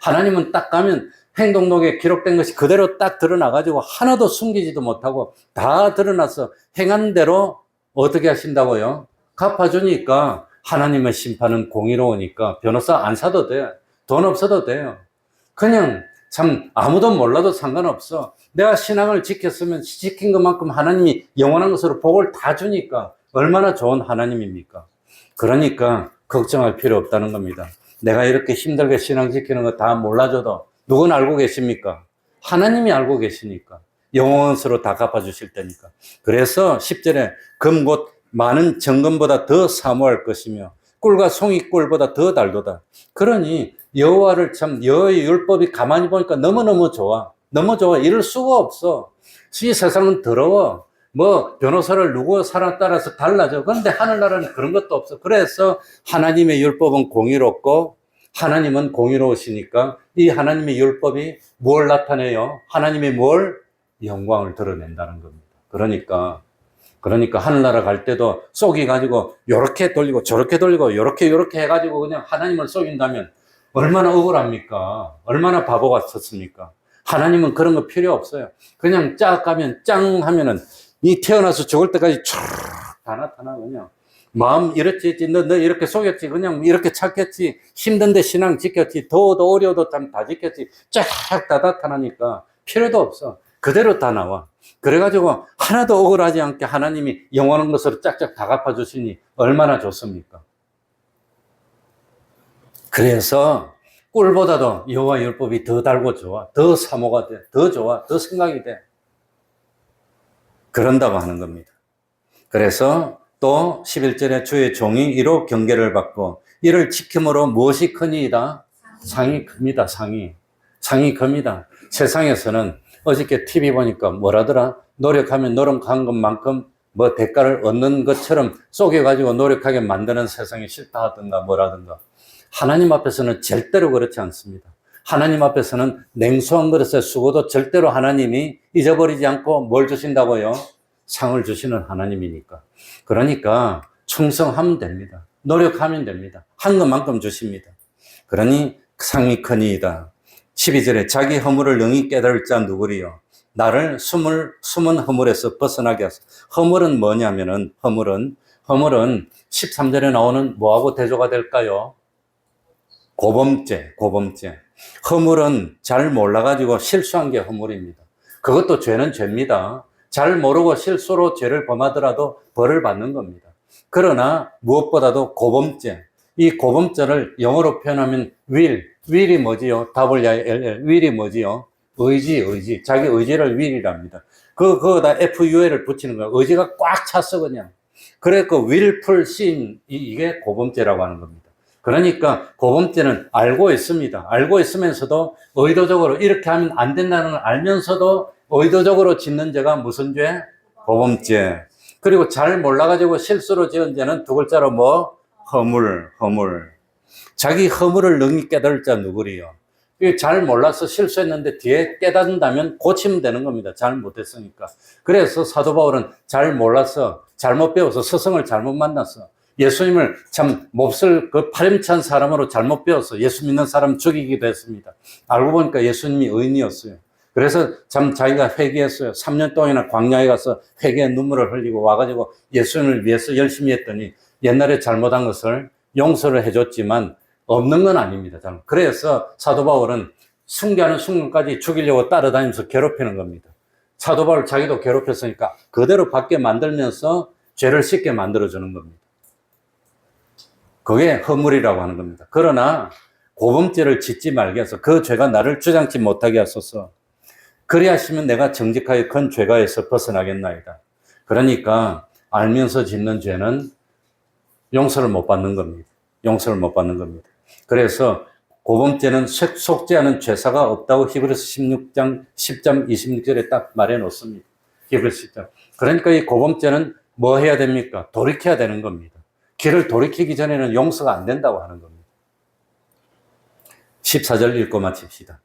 하나님은 딱 가면 행동록에 기록된 것이 그대로 딱 드러나가지고 하나도 숨기지도 못하고 다 드러나서 행한 대로 어떻게 하신다고요? 갚아주니까 하나님의 심판은 공의로우니까 변호사 안 사도 돼. 돈 없어도 돼요. 그냥 참 아무도 몰라도 상관없어. 내가 신앙을 지켰으면 지킨 것만큼 하나님이 영원한 것으로 복을 다 주니까 얼마나 좋은 하나님입니까? 그러니까 걱정할 필요 없다는 겁니다. 내가 이렇게 힘들게 신앙 지키는 거 다 몰라줘도 누군 알고 계십니까? 하나님이 알고 계시니까 영원스로 다 갚아주실 테니까. 그래서 10절에 금 곧 많은 정금보다 더 사모할 것이며 꿀과 송이 꿀보다 더 달도다. 그러니 여호와의 율법이 가만히 보니까 너무너무 좋아. 너무 좋아. 이럴 수가 없어. 이 세상은 더러워. 뭐 변호사를 누구 사람 따라서 달라져. 그런데 하늘나라는 그런 것도 없어. 그래서 하나님의 율법은 공의롭고 하나님은 공의로우시니까 이 하나님의 율법이 뭘 나타내요? 하나님의 뭘? 영광을 드러낸다는 겁니다. 그러니까 하늘나라 갈 때도 쏘기 가지고 요렇게 돌리고 저렇게 돌리고 요렇게 해가지고 그냥 하나님을 쏘긴다면 얼마나 억울합니까? 얼마나 바보 같았습니까? 하나님은 그런 거 필요 없어요. 그냥 쫙 가면 짱 하면은 이 태어나서 죽을 때까지 촤 다 나타나 그냥. 마음 이렇지 너 이렇게 속였지 그냥 이렇게 착했지 힘든데 신앙 지켰지 더워도 어려워도 참 다 지켰지 쫙 다 나타나니까 필요도 없어. 그대로 다 나와. 그래가지고 하나도 억울하지 않게 하나님이 영원한 것으로 짝짝 다 갚아주시니 얼마나 좋습니까? 그래서 꿀보다도 여호와 율법이 더 달고 좋아. 더 사모가 돼. 더 좋아. 더 생각이 돼. 그런다고 하는 겁니다. 그래서 또 11절에 주의 종이 이로 경계를 받고 이를 지킴으로 무엇이 크니이다? 상이 큽니다. 상이 큽니다. 세상에서는 어저께 TV 보니까 뭐라더라? 노력하면 노력한 것만큼 뭐 대가를 얻는 것처럼 속여가지고 노력하게 만드는 세상이 싫다 하든가 뭐라든가. 하나님 앞에서는 절대로 그렇지 않습니다. 하나님 앞에서는 냉수한 그릇에 수고도 절대로 하나님이 잊어버리지 않고 뭘 주신다고요? 상을 주시는 하나님이니까. 그러니까 충성하면 됩니다. 노력하면 됩니다. 한 것만큼 주십니다. 그러니 상이 크니이다. 12절에 자기 허물을 능히 깨달을 자 누구리요? 나를 숨은 허물에서 벗어나게 하소서. 허물은 뭐냐면은 허물은 13절에 나오는 뭐하고 대조가 될까요? 고범죄. 허물은 잘 몰라가지고 실수한 게 허물입니다. 그것도 죄는 죄입니다. 잘 모르고 실수로 죄를 범하더라도 벌을 받는 겁니다. 그러나 무엇보다도 고범죄. 이 고범죄를 영어로 표현하면 will이 뭐지요? WILL. will이 뭐지요? 의지. 자기 의지를 will이랍니다. 그거다 FUL을 붙이는 거예요. 의지가 꽉 찼어, 그냥. 그래, 그 willful sin, 이게 고범죄라고 하는 겁니다. 그러니까 고범죄는 알고 있습니다. 알고 있으면서도 의도적으로 이렇게 하면 안 된다는 걸 알면서도 의도적으로 짓는 죄가 무슨 죄? 고범죄. 그리고 잘 몰라가지고 실수로 지은 죄는 두 글자로 뭐? 허물. 자기 허물을 능히 깨달을 자 누구리요? 잘 몰라서 실수했는데 뒤에 깨닫는다면 고치면 되는 겁니다. 잘 못했으니까. 그래서 사도 바울은 잘 몰라서 잘못 배워서 스승을 잘못 만났어. 예수님을 참 몹쓸 그 파렴치한 사람으로 잘못 배워서 예수 믿는 사람 죽이기도 했습니다. 알고 보니까 예수님이 의인이었어요. 그래서 참 자기가 회개했어요. 3년 동안이나 광야에 가서 회개의 눈물을 흘리고 와가지고 예수님을 위해서 열심히 했더니 옛날에 잘못한 것을 용서를 해줬지만 없는 건 아닙니다. 그래서 사도 바울은 순교하는 순간까지 죽이려고 따라다니면서 괴롭히는 겁니다. 사도 바울 자기도 괴롭혔으니까 그대로 받게 만들면서 죄를 씻게 만들어주는 겁니다. 그게 허물이라고 하는 겁니다. 그러나 고범죄를 짓지 말게 해서 그 죄가 나를 주장치 못하게 하소서. 그리하시면 내가 정직하게 큰 죄가에서 벗어나겠나이다. 그러니까 알면서 짓는 죄는 용서를 못 받는 겁니다. 그래서 고범죄는 속죄하는 죄사가 없다고 히브리서 16장 10장 26절에 딱 말해 놓습니다. 히브리서 10장. 그러니까 이 고범죄는 뭐 해야 됩니까? 돌이켜야 되는 겁니다. 길을 돌이키기 전에는 용서가 안 된다고 하는 겁니다. 14절 읽고 마칩시다.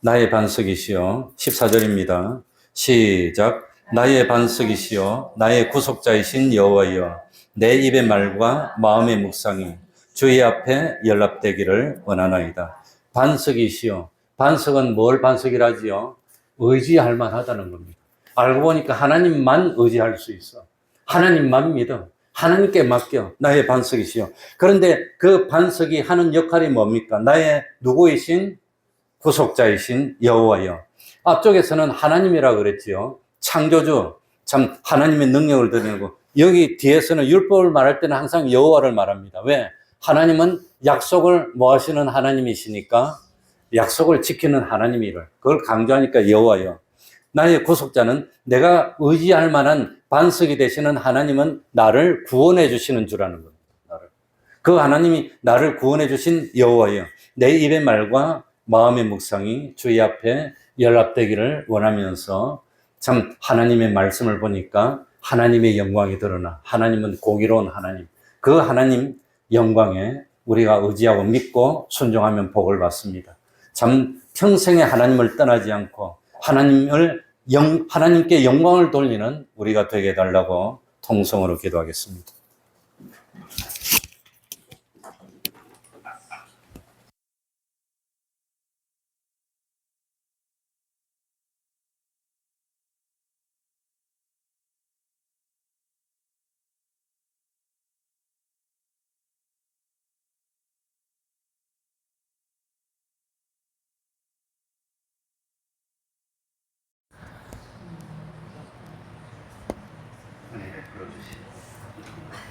나의 반석이시여. 14절입니다. 시작. 나의 반석이시여 나의 구속자이신 여호와여 내 입의 말과 마음의 묵상이 주의 앞에 연락되기를 원하나이다. 반석이시여. 반석은 뭘 반석이라지요? 의지할 만하다는 겁니다. 알고 보니까 하나님만 의지할 수 있어. 하나님만 믿어. 하나님께 맡겨. 나의 반석이시여. 그런데 그 반석이 하는 역할이 뭡니까? 나의 누구이신? 구속자이신 여호와여. 앞쪽에서는 하나님이라 그랬지요. 창조주. 참 하나님의 능력을 드러내고 여기 뒤에서는 율법을 말할 때는 항상 여호와를 말합니다. 왜? 하나님은 약속을 뭐 하시는 하나님이시니까 약속을 지키는 하나님이를 그걸 강조하니까 여호와여. 나의 구속자는 내가 의지할 만한 반석이 되시는 하나님은 나를 구원해 주시는 줄 아는 겁니다. 그 하나님이 나를 구원해 주신 여호와여. 내 입의 말과 마음의 묵상이 주의 앞에 연락되기를 원하면서 참 하나님의 말씀을 보니까 하나님의 영광이 드러나. 하나님은 공의로운 하나님. 그 하나님 영광에 우리가 의지하고 믿고 순종하면 복을 받습니다. 참 평생에 하나님을 떠나지 않고 하나님께 영광을 돌리는 우리가 되게 해달라고 통성으로 기도하겠습니다. 네, 불러주시고.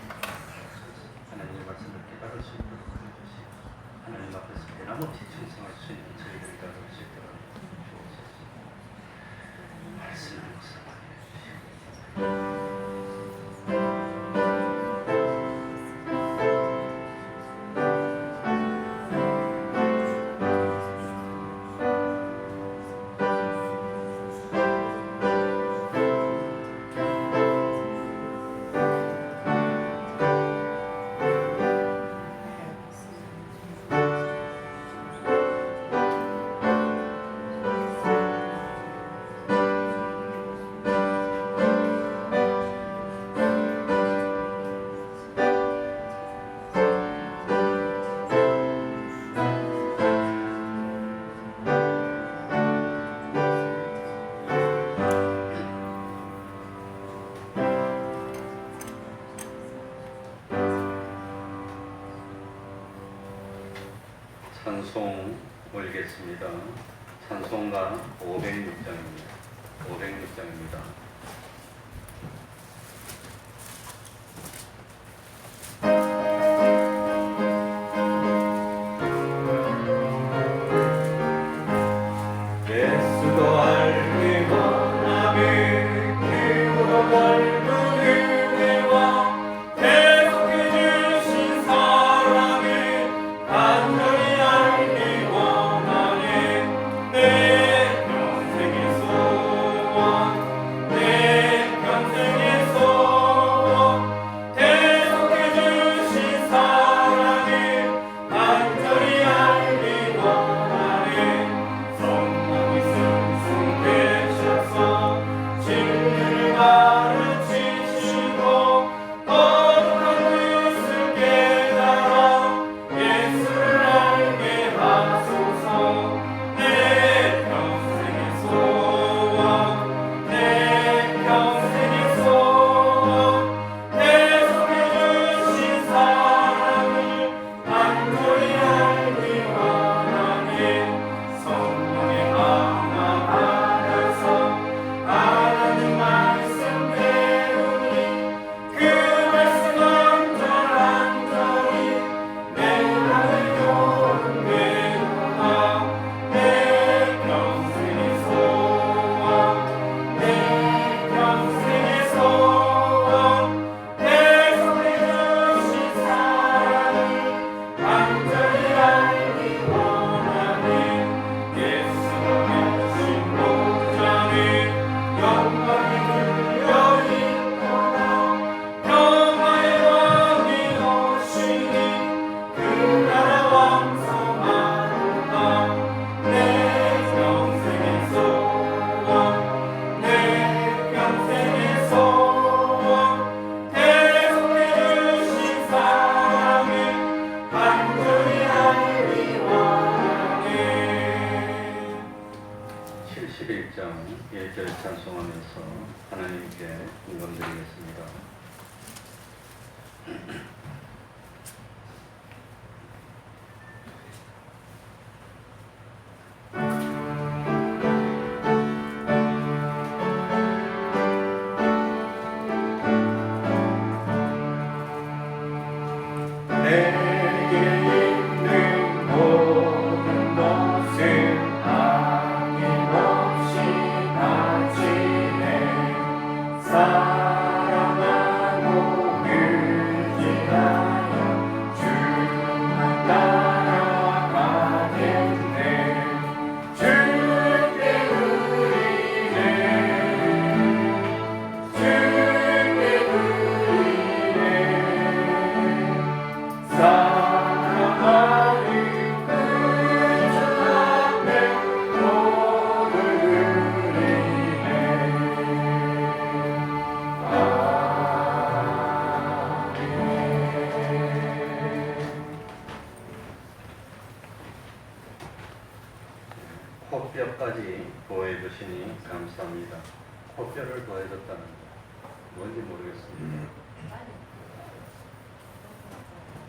찬송 올리겠습니다. 찬송가 506장입니다. 506장입니다. 예수도 알기 원하니 기쁘고 넓은 은혜와 계속해 주신 사랑을 간절히 알기 원하니 내 평생의 소원 내 평생의 소원 계속해 주신 사랑을 간절히 알기 원하니 성령이 승승되셔서 진리를 가르치시고 거룩한 뜻을 깨달아 예수를 알게 하소서. 내 평생의 소원 내 평생의 소원 계속해 주신 사랑을 간절히 알기 원하니 성령의 강화 받아서 하나님 말씀 배우니 그 말씀 한절한절이 내 맘을 용되도다. 내 평생의 소원 내 평생의 소원 계속해 주신 사랑을 간절히 알기 원하니 예수가 계신 목자니 영광이 들려있도다. 평화의 왕이 오시니 그 나라 왕성하도다. 내 평생의 소원 내 평생의 소원 계속해 주신 사랑을 간절히 알기 원하니 71장 1절 찬송하면서 하나님께 응원드리겠습니다. 내게 있는 모든 것을 아낌없이 바치네. 사랑하고 의지하여 주만 따라가겠네. 주께 의뢰 주께 의뢰 사랑하는 그 주 앞에 모든 의리네. 코뼈까지 보호해주시니 감사합니다. 코뼈를 보호해줬다는 거 뭔지 모르겠습니다.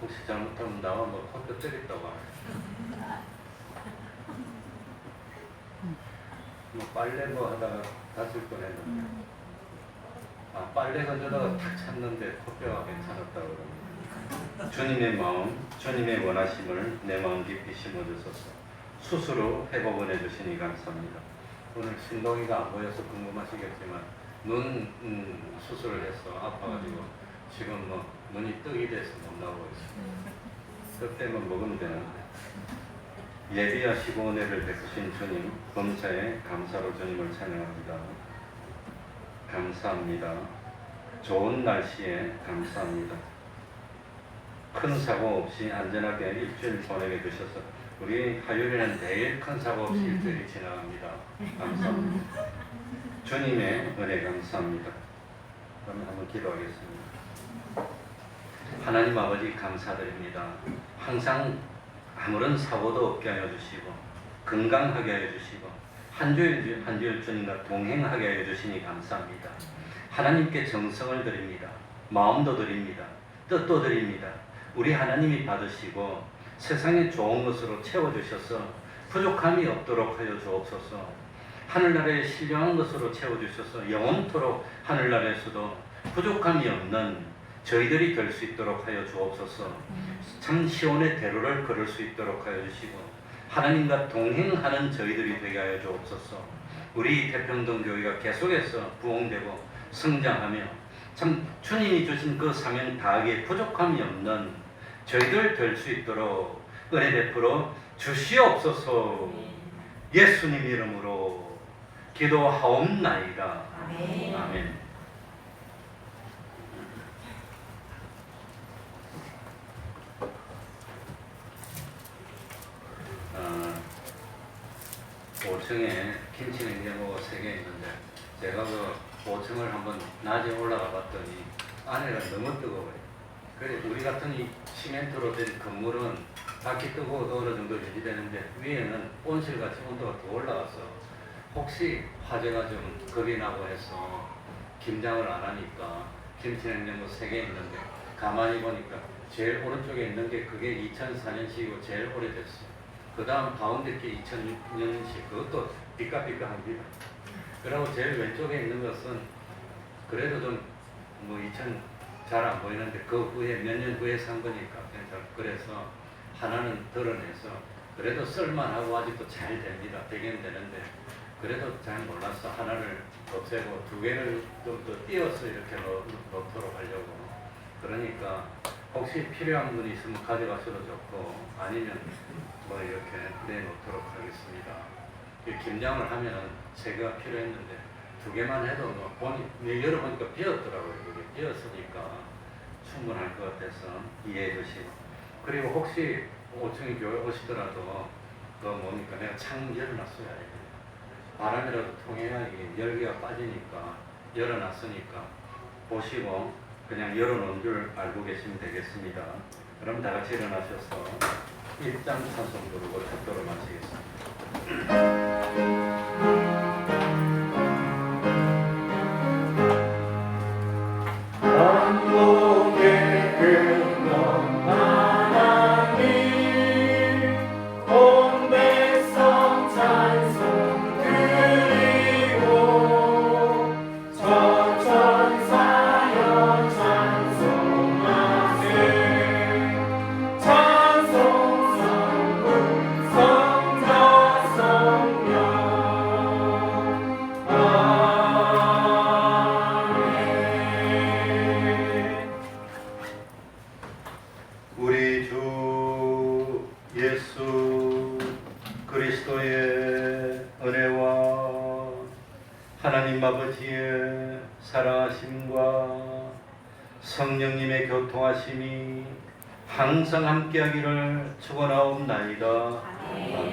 혹시 잘못하면 나와 뭐 코뼈 때렸다고 하네. 뭐 빨래 뭐 하다가 다칠 뻔했는데 빨래 건져다가 탁 찼는데 코뼈가 괜찮았다고 그럽니다. 주님의 마음, 주님의 원하심을 내 마음 깊이 심어주소서. 수술로 회복을 해주시니 감사합니다. 오늘 신동이가 안 보여서 궁금하시겠지만 눈 수술을 해서 아파가지고 지금 뭐 눈이 떡이 돼서 못 나오고 있습니다. 떡 때문에 먹으면 되는데 예비하시고 은혜를 베푸신 주님, 범사에 감사로 주님을 찬양합니다. 감사합니다. 좋은 날씨에 감사합니다. 큰 사고 없이 안전하게 일주일 보내게 주셔서 우리 화요일에는 내일 큰 사고 없이 일주일이 지나갑니다. 감사합니다. 주님의 은혜 감사합니다. 그러면 한번 기도하겠습니다. 하나님 아버지 감사드립니다. 항상 아무런 사고도 없게 하여 주시고 건강하게 하여 주시고 한 주일 주님과 동행하게 하여 주시니 감사합니다. 하나님께 정성을 드립니다. 마음도 드립니다. 뜻도 드립니다. 우리 하나님이 받으시고 세상에 좋은 것으로 채워주셔서 부족함이 없도록 하여 주옵소서. 하늘나라에 신령한 것으로 채워주셔서 영원토록 하늘나라에서도 부족함이 없는 저희들이 될 수 있도록 하여 주옵소서. 참 시온의 대로를 걸을 수 있도록 하여 주시고 하나님과 동행하는 저희들이 되게 하여 주옵소서. 우리 태평동 교회가 계속해서 부흥되고 성장하며 참 주님이 주신 그 사명 다하기에 부족함이 없는 저희들 될 수 있도록 은혜 베풀어 주시옵소서. 예수님 이름으로 기도하옵나이다. 아멘. 아멘. 어, 5층에 김치 냉장고가 3개 있는데 제가 그 5층을 한번 낮에 올라가 봤더니 안에가 너무 뜨거워요. 그래 우리 같은 이 시멘트로 된 건물은 밖이 뜨거워도 어느 정도 유지되는데 위에는 온실같이 온도가 더 올라가서 혹시 화재가 좀 겁이 나고 해서 김장을 안 하니까 김치 냉장고 3개 있는데 가만히 보니까 제일 오른쪽에 있는 게 그게 2004년식이고 제일 오래됐어요. 그 다음 가운데 게 2006년식 그것도 삐까삐까합니다. 그리고 제일 왼쪽에 있는 것은 그래도 좀 뭐 2000 잘 안 보이는데 그 후에 몇 년 후에 산 거니까 그래서 하나는 드러내서 그래도 쓸만하고 아직도 잘 됩니다. 되긴 되는데 그래도 잘 몰라서 하나를 없애고 2개를 좀 더 띄어서 이렇게 넣도록 하려고. 그러니까 혹시 필요한 분이 있으면 가져가셔도 좋고 아니면 뭐 이렇게 내놓도록 하겠습니다. 김장을 하면 3개가 필요했는데 2개만 해도 뭐 열어보니까 비었더라고요. 그게 비었으니까 충분할 것 같아서 이해해 주시고. 그리고 혹시 5층에 교회 오시더라도 그 뭡니까 내가 창 열어놨어야 해요. 바람이라도 통해야 이게 열기가 빠지니까 열어놨으니까 보시고 그냥 열어놓은 줄 알고 계시면 되겠습니다. 그럼 다 같이 일어나셔서 1장 찬송 부르고 축도로 마치겠습니다. 감동의 근원 하나님 온 백성 찬송 드리고 천천사여 찬송하세 찬송 성분 성자 성령 우리 주 예수 그리스도의 은혜와 하나님 아버지의 사랑하심과 성령님의 교통하심이 항상 함께하기를 축원하옵나이다. 아멘.